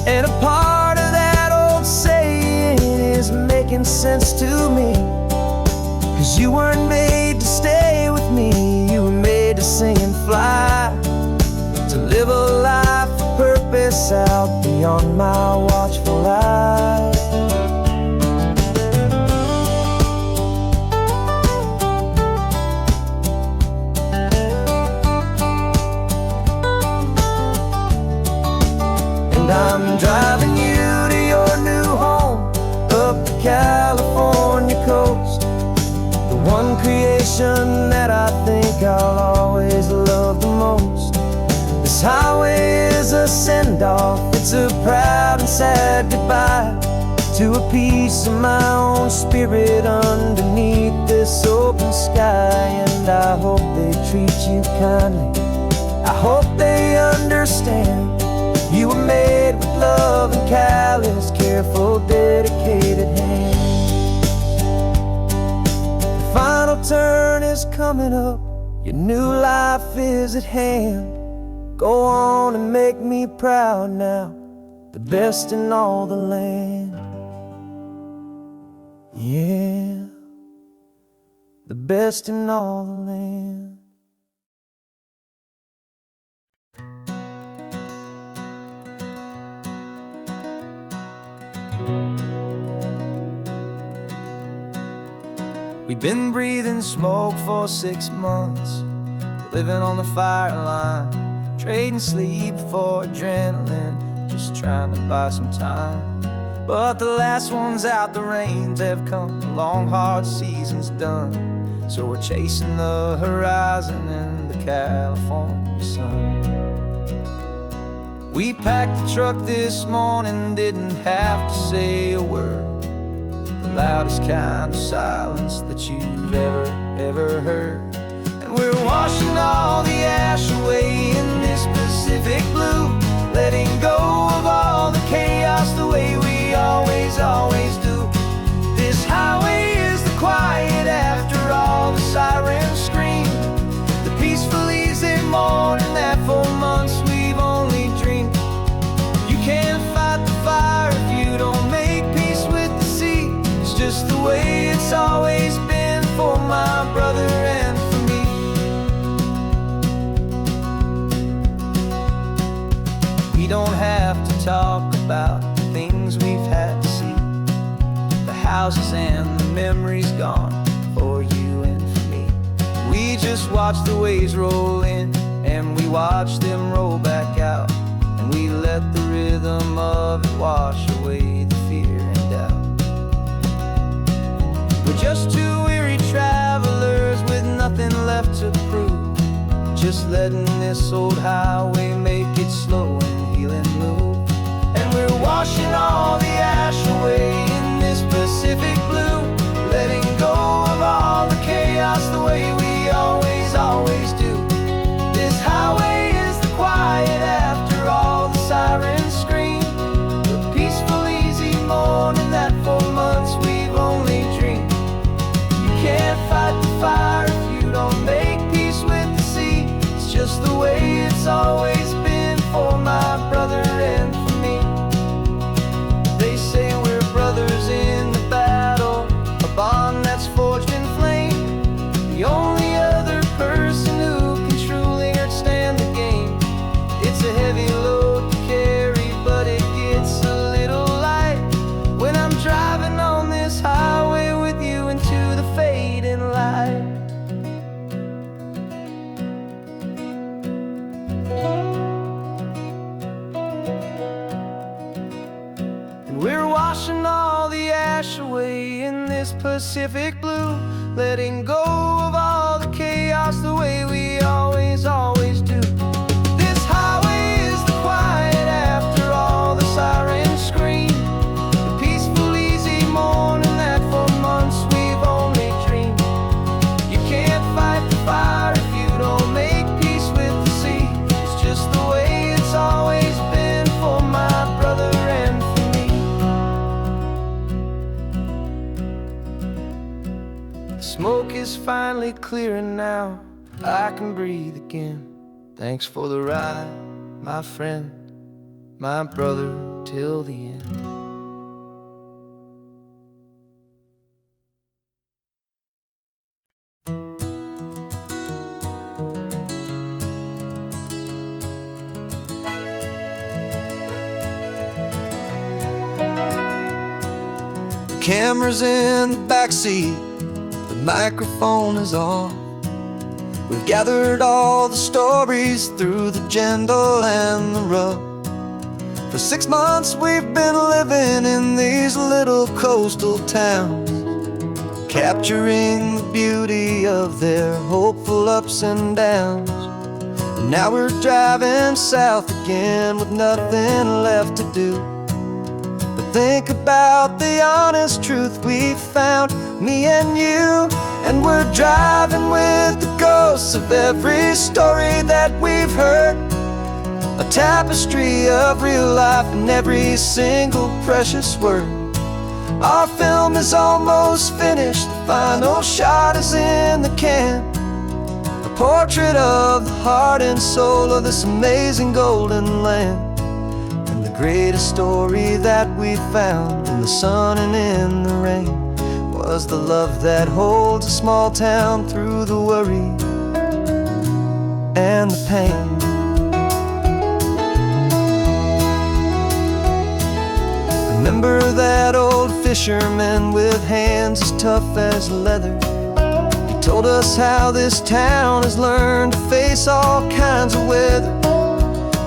And a part of that old saying is making sense to me. 'Cause you weren't made to stay with me, you were made to sing and fly, to live a life of purpose out beyond my watchful eye. And I'm driving you to your new home up the California coast, the one creation that I think I'll always love the most. This highway is a send-off, it's a proud and sad goodbye to a piece of my own spirit underneath this open sky. And I hope they treat you kindly, I hope they understand. You were made with love and callous, careful, dedicated hands. The final turn is coming up, your new life is at hand. Go on and make me proud now, the best in all the land. Yeah, the best in all the land. We've been breathing smoke for 6 months, living on the fire line, trading sleep for adrenaline, just trying to buy some time. But the last one's out, the rains have come, the long hard season's done. So we're chasing the horizon in the California sun. We packed the truck this morning, didn't have to say a word, the loudest kind of silence that you've ever heard. And we're washing all the ash away in this Pacific blue, letting go of all the chaos the way we always do. This highway is the quiet after all the sirens scream, the peaceful easy morning that for months we've only dreamed. You can't fight the fire if you don't make peace with the sea. It's just the way it's always been for my brother and for me. We don't have to talk about the things we've had to see, the houses and the memories gone for you and for me. We just watch the waves roll in and we watch them roll back out, and we let the rhythm of it wash away the fear and doubt. We're just two weary travelers with nothing left to prove, just letting this old highway make it slow and healing move. And we're washing all the ash away in this Pacific blue, letting go of all the chaos the way we always do. This highway is the quiet after all the sirens scream, the peaceful easy morning that for months we've only dreamed. You can't fight the fire if you don't make peace with the sea. It's just the way it's always been for my brother and for me. They say we're brothers in the battle, a bond that's forged in flame. The only other person who can truly understand the game. It's a heavy load to carry, but it gets a little light when I'm driving on this highway with you into the fading light. And we're washing all the ash away in this Pacific blue, letting go of all the chaos the way we always do. This highway is the quiet after all the sirens scream, the peaceful easy morning that for months we've only is finally clearing now. I can breathe again. Thanks for the ride, my friend, my brother, till the end. Camera's in the backseat, the microphone is on. We've gathered all the stories through the gentle and the rough. For 6 months we've been living in these little coastal towns, capturing the beauty of their hopeful ups and downs. And now we're driving south again with nothing left to do. Think about the honest truth we found, me and you. And we're driving with the ghosts of every story that we've heard, a tapestry of real life and every single precious word. Our film is almost finished, the final shot is in the can, a portrait of the heart and soul of this amazing golden land. The greatest story that we found in the sun and in the rain was the love that holds a small town through the worry and the pain. Remember that old fisherman with hands as tough as leather? He told us how this town has learned to face all kinds of weather.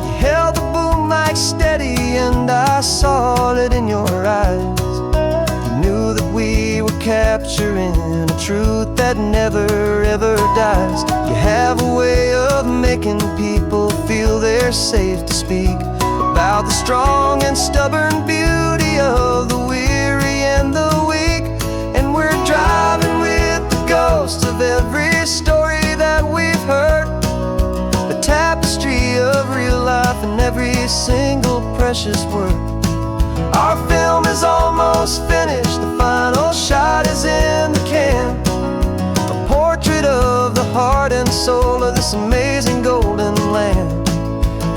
He held the boom mic steady and I saw it in your eyes. You knew that we were capturing a truth that never ever dies. You have a way of making people feel they're safe to speak about the strong and stubborn beauty of the weary and the weak. And we're driving with the ghosts of every story that we've heard, a tapestry of real life and every single precious word. Our film is almost finished, the final shot is in the can, a portrait of the heart and soul of this amazing golden land.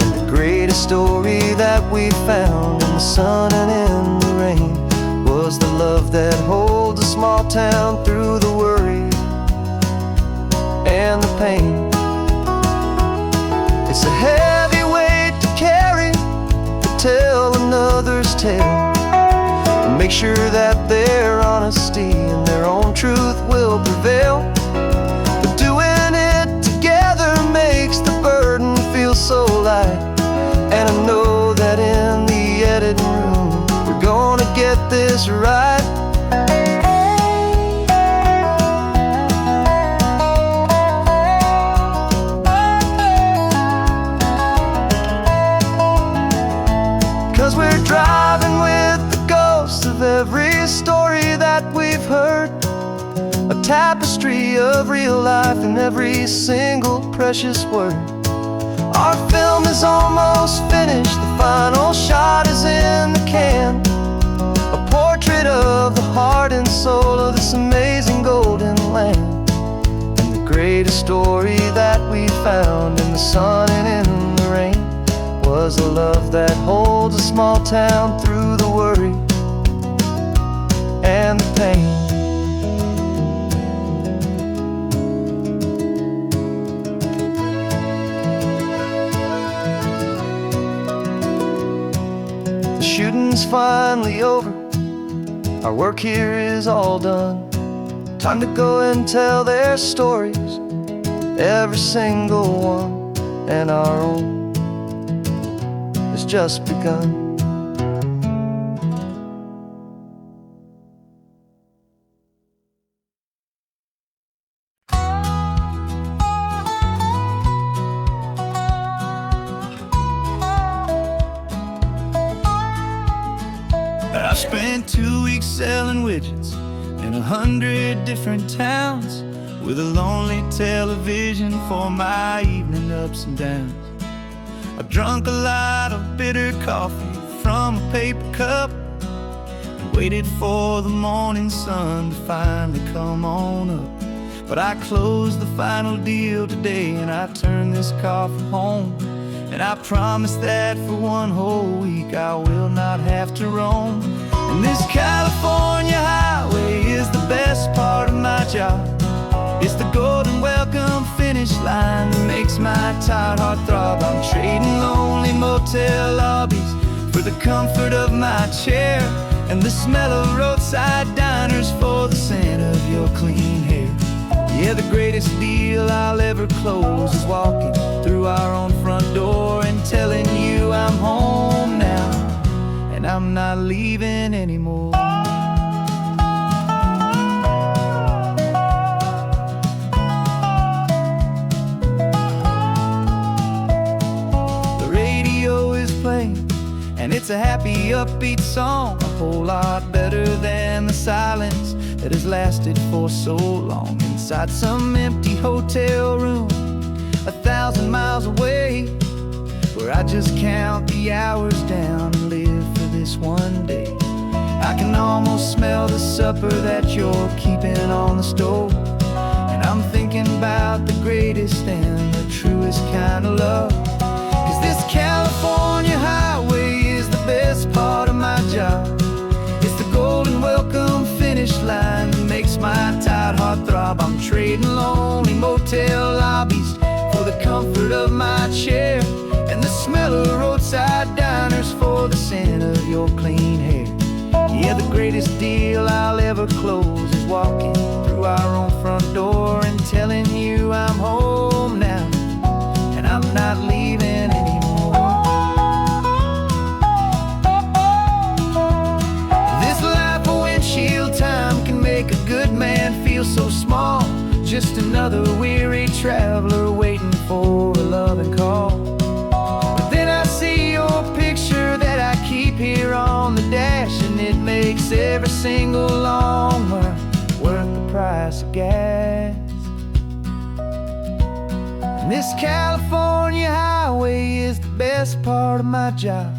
And the greatest story that we found in the sun and in the rain was the love that holds a small town through the worry and the pain. It's a heavy weight to carry, to tell another's tale, and make sure that their honesty and their own truth will prevail. But doing it together makes the burden feel so light. And I know that in the editing room we're gonna get this right. 'Cause we're driving with the ghosts of every story that we've heard, a tapestry of real life and every single precious word. Our film is almost finished, the final shot is in the can, a portrait of the heart and soul of this amazing golden land. And the greatest story that we found in the sun and in the rain was a love that holds a small town through the worry and the pain. The shooting's finally over, our work here is all done. Time to go and tell their stories, every single one, and our own has just begun. I spent 2 weeks selling widgets in 100 different towns, with a lonely television for my evening ups and downs. I drunk a lot of bitter coffee from a paper cup and waited for the morning sun to finally come on up. But I closed the final deal today, and I turned this car for home. And I promise that for one whole week I will not have to roam. And this California highway is the best part of my job. It's the golden welcome finish line that makes my tired heart throb. I'm trading lonely motel lobbies for the comfort of my chair, and the smell of roadside diners for the scent of your clean hair. Yeah, the greatest deal I'll ever close is walking through our own front door and telling you I'm home now, and I'm not leaving anymore. The radio is playing, and it's a happy, upbeat song, a whole lot better than the silence that has lasted for so long. Inside some empty hotel room 1,000 miles away, where I just count the hours down and live for this one day. I can almost smell the supper that you're keeping on the stove, and I'm thinking about the greatest and the truest kind of love. 'Cause this California highway is the best part of my job. It's the golden welcome finish line that makes my tired heart throb. I'm trading lonely motel lobbies for the comfort of my chair, and the smell of roadside diners for the scent of your clean hair. Yeah, the greatest deal I'll ever close is walking through our own front door and telling you I'm home now, and I'm not leaving anymore. This life of windshield time can make a good man feel so small, just another weary traveler waiting for a loving call. But then I see your picture that I keep here on the dash, and it makes every single long mile worth the price of gas. And this California highway is the best part of my job.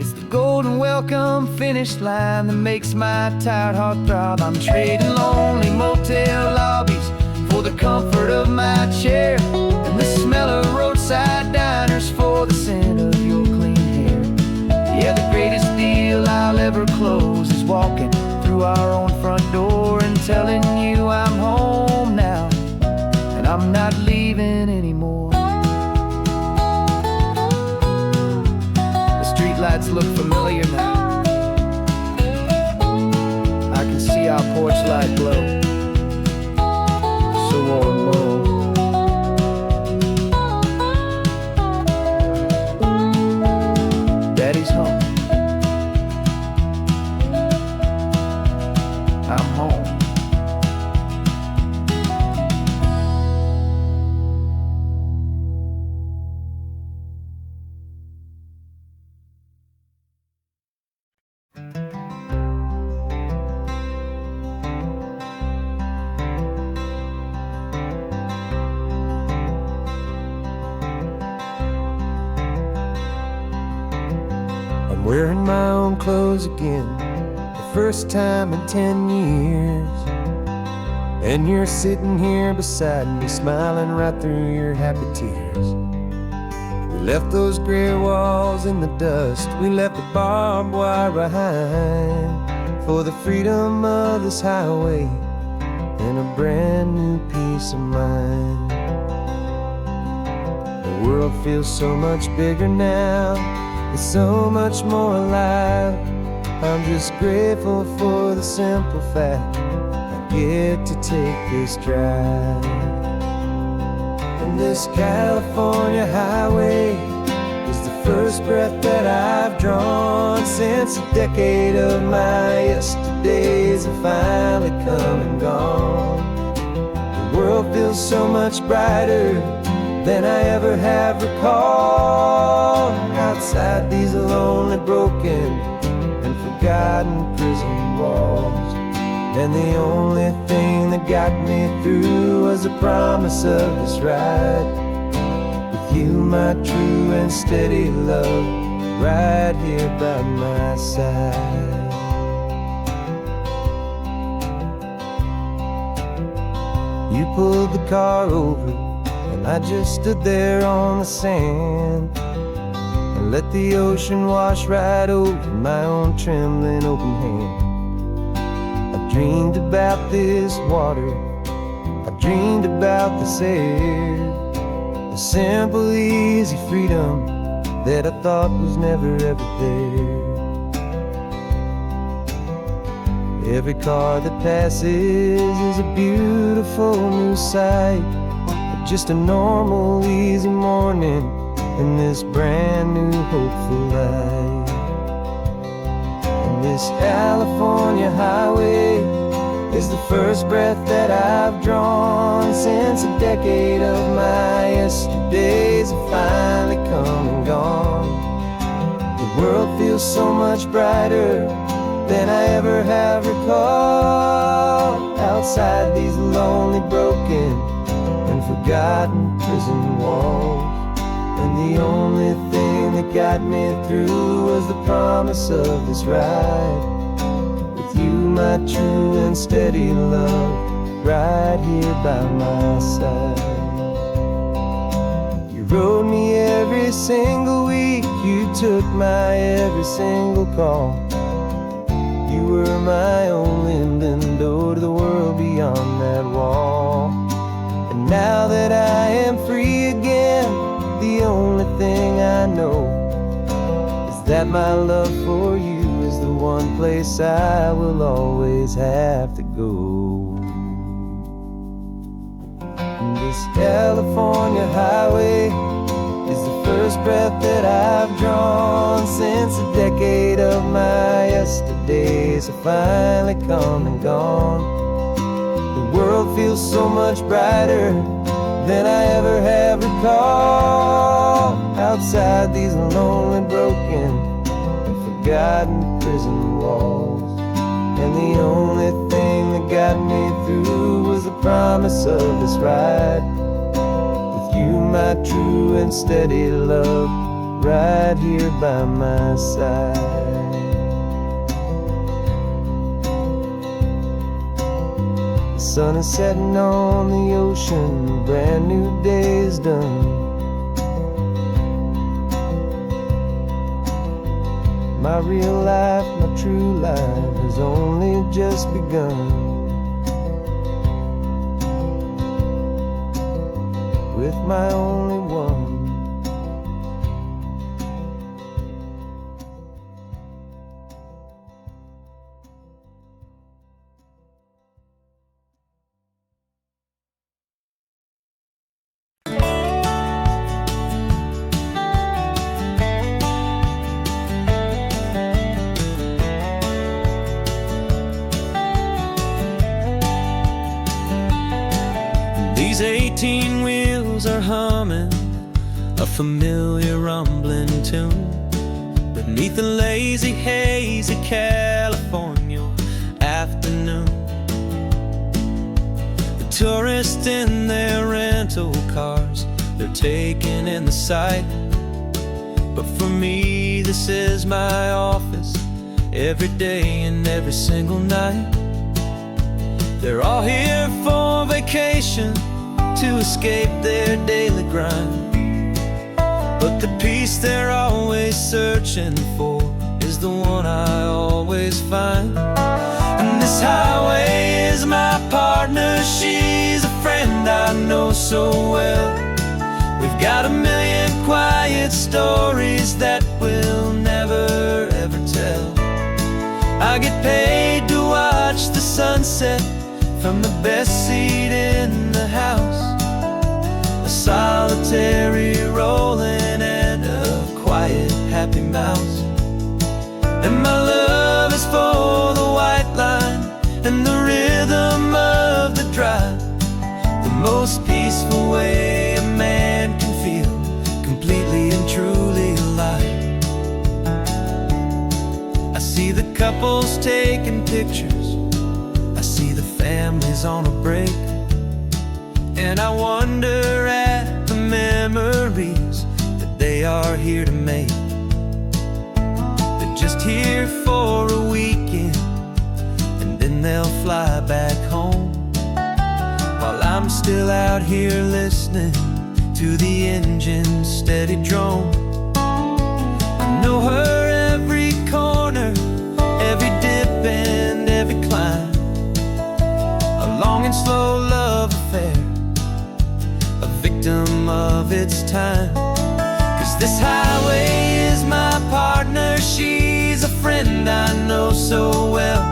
It's the golden welcome finish line that makes my tired heart throb. I'm trading lonely motel lobbies for the comfort of my chair, and the smell of roadside diners for the scent of your clean hair. Yeah, the greatest deal I'll ever close is walking through our own front door and telling you I'm home now, and I'm not leaving anymore. The streetlights look familiar now. I can see our porch light glow, so warm, warm. Daddy's home. I'm home. I'm wearing my own clothes again, the first time in 10 years. And you're sitting here beside me, smiling right through your happy tears. We left those gray walls in the dust, we left the barbed wire behind, for the freedom of this highway and a brand new peace of mind. The world feels so much bigger now, it's so much more alive. I'm just grateful for the simple fact I get to take this drive. And this California highway is the first breath that I've drawn since a decade of my yesterdays have finally come and gone. The world feels so much brighter than I ever have recalled. Outside these lonely, broken, and forgotten prison walls, and the only thing that got me through was the promise of this ride with you, my true and steady love, right here by my side. You pulled the car over, and I just stood there on the sand and let the ocean wash right over my own trembling open hand. I dreamed about this water, I dreamed about this air, the simple, easy freedom that I thought was never ever there. Every car that passes is a beautiful new sight, but just a normal, easy morning in this brand new, hopeful life. And this California highway is the first breath that I've drawn since a decade of my yesterdays have finally come and gone. The world feels so much brighter than I ever have recalled, outside these lonely, broken, and forgotten prison walls. And the only thing that got me through was the promise of this ride with you, my true and steady love, right here by my side. You rode me every single week, you took my every single call. You were my only window to the world beyond that wall. And now that I am free again, the only thing I know is that my love for you is the one place I will always have to go. And this California highway is the first breath that I've drawn since a decade of my yesterdays have finally come and gone. The world feels so much brighter than I ever have recalled, outside these lonely, broken, and forgotten prison walls. And the only thing that got me through was the promise of this ride with you, my true and steady love, right here by my side. The sun is setting on the ocean, a brand new day is done. My real life, my true life has only just begun. With my only one. These 18 wheels are humming a familiar rumbling tune beneath the lazy, hazy California afternoon. The tourists in their rental cars, they're taking in the sight. But for me, this is my office, every day and every single night. They're all here for vacation, to escape their daily grind. But the peace they're always searching for is the one I always find. And this highway is my partner, she's a friend I know so well. We've got a million quiet stories that we'll never ever tell. I get paid to watch the sunset from the best seat in the house, a solitary rolling and a quiet, happy mouse. And my love is for the white line and the rhythm of the drive, the most peaceful way a man can feel completely and truly alive. I see the couples taking pictures, I see the families on a break, and I wonder at the memories that they are here to make. They're just here for a weekend, and then they'll fly back home, while I'm still out here listening to the engine's steady drone. I know her every corner, every dip and every climb. A long and slow love affair, a victim of its time. 'Cause this highway is my partner, she's a friend I know so well.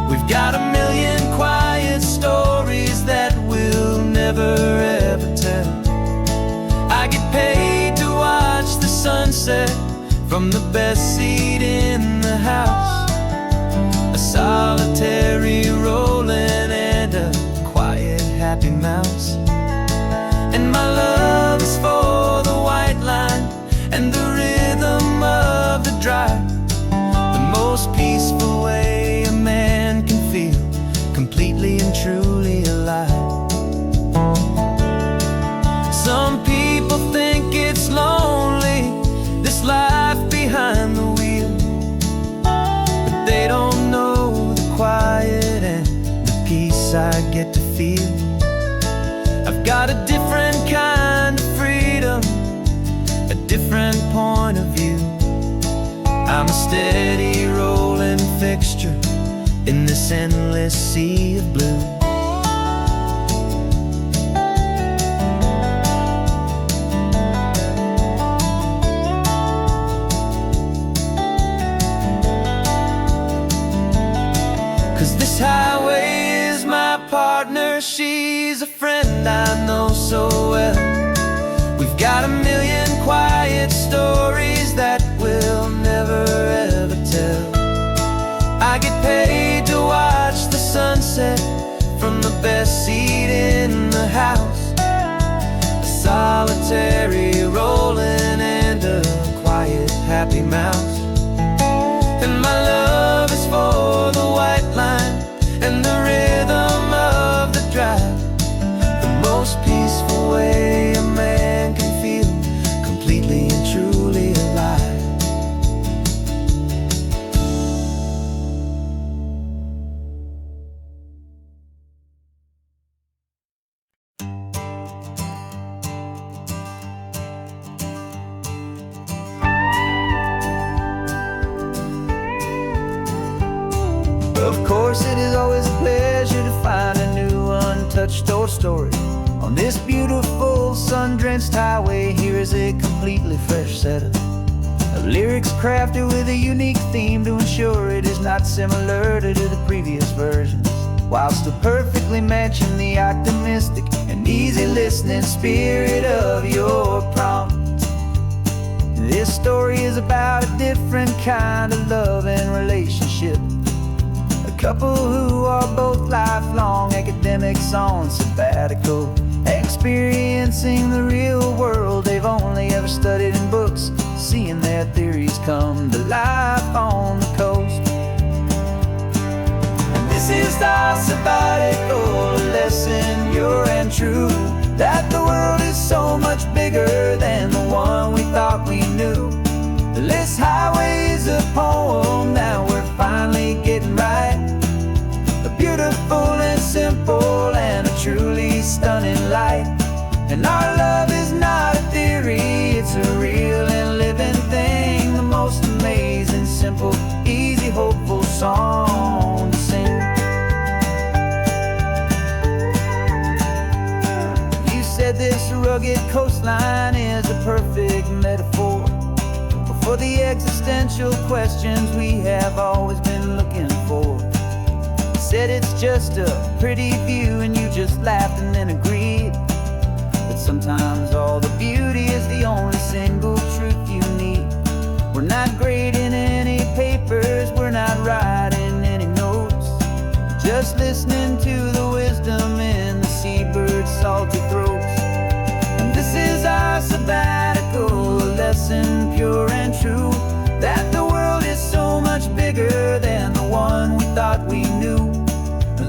We've got a million quiet stories that we'll never ever tell. I get paid to watch the sunset from the best seat in the house. A solitary rolling and a quiet happy mouse. And my love is for the white line and the rhythm of the drive. The most peaceful way a man can feel completely and truly alive. Some people think it's lonely, this life behind the wheel, but they don't know the quiet and the peace I get to feel. I've got a different kind of freedom, a different point of view. I'm a steady rolling fixture in this endless sea of blue. 'Cause this highway is my partner, she's a friend I know so well. We've got a million quiet stories that we'll never ever tell. I get paid to watch the sunset from the best seat in the house. A solitary rolling and a quiet happy mouse. And my love is for the white line and the rhythm of the drive. The most peaceful way a man can feel completely and truly alive. Of course, it is always a pleasure to find a new untouched old story. On this beautiful sun-drenched highway, here is a completely fresh set of lyrics crafted with a unique theme to ensure it is not similar to the previous versions, while still perfectly matching the optimistic and easy listening spirit of your prompt. This story is about a different kind of love and relationship. A couple who are both lifelong academics on sabbatical, experiencing the real world they've only ever studied in books, seeing their theories come to life on the coast. And this is our sabbatical lesson, pure and true, that the world is so much bigger than the one we thought we knew. This highway is a poem that we're finally getting right. A beautiful and simple and a truly stunning light. And our love is not a theory, it's a real and living thing. The most amazing, simple, easy, hopeful song to sing. You said this rugged coastline is a perfect metaphor for the existential questions we have always been looking for. Said it's just a pretty view and you just laughed and then agreed. But sometimes all the beauty is the only single truth you need. We're not grading any papers, we're not writing any notes, just listening to the wisdom in the seabird's salty throats. And this is our sabbatical lesson, pure and true, that the world is so much bigger than the one we thought we knew.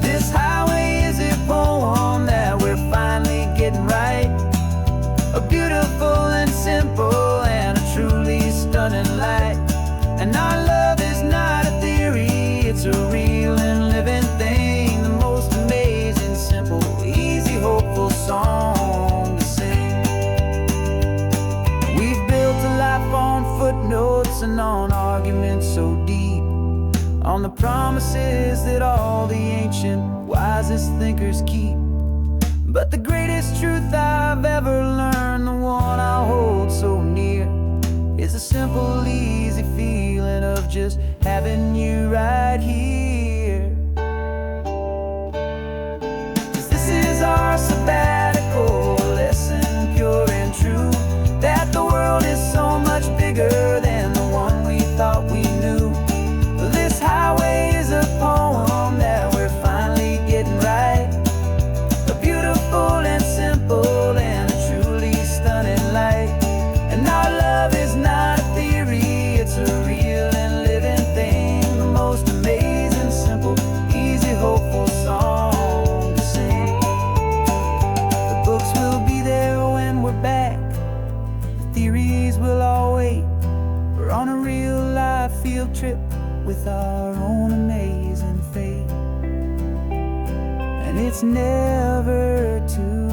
This highway is a poem that we're finally getting right. A beautiful and simple and a truly stunning light. And our love is not a theory, it's a real and living thing. The most amazing, simple, easy, argument so deep on the promises that all the ancient, wisest thinkers keep. But the greatest truth I've ever learned, the one I hold so near, is a simple, easy feeling of just having you right here. 'Cause this is our sabbatical lesson, pure and true, that the world is so much bigger than the one we thought we knew. This highway is a poem that we're finally getting right, a beautiful and simple and a truly stunning light. And our love is not a theory, it's a real and living thing, the most amazing, simple, easy, hopeful song to sing. The books will be there when we're back, the theories will all wait. We're on a real life field trip with our own amazing fate, and it's never too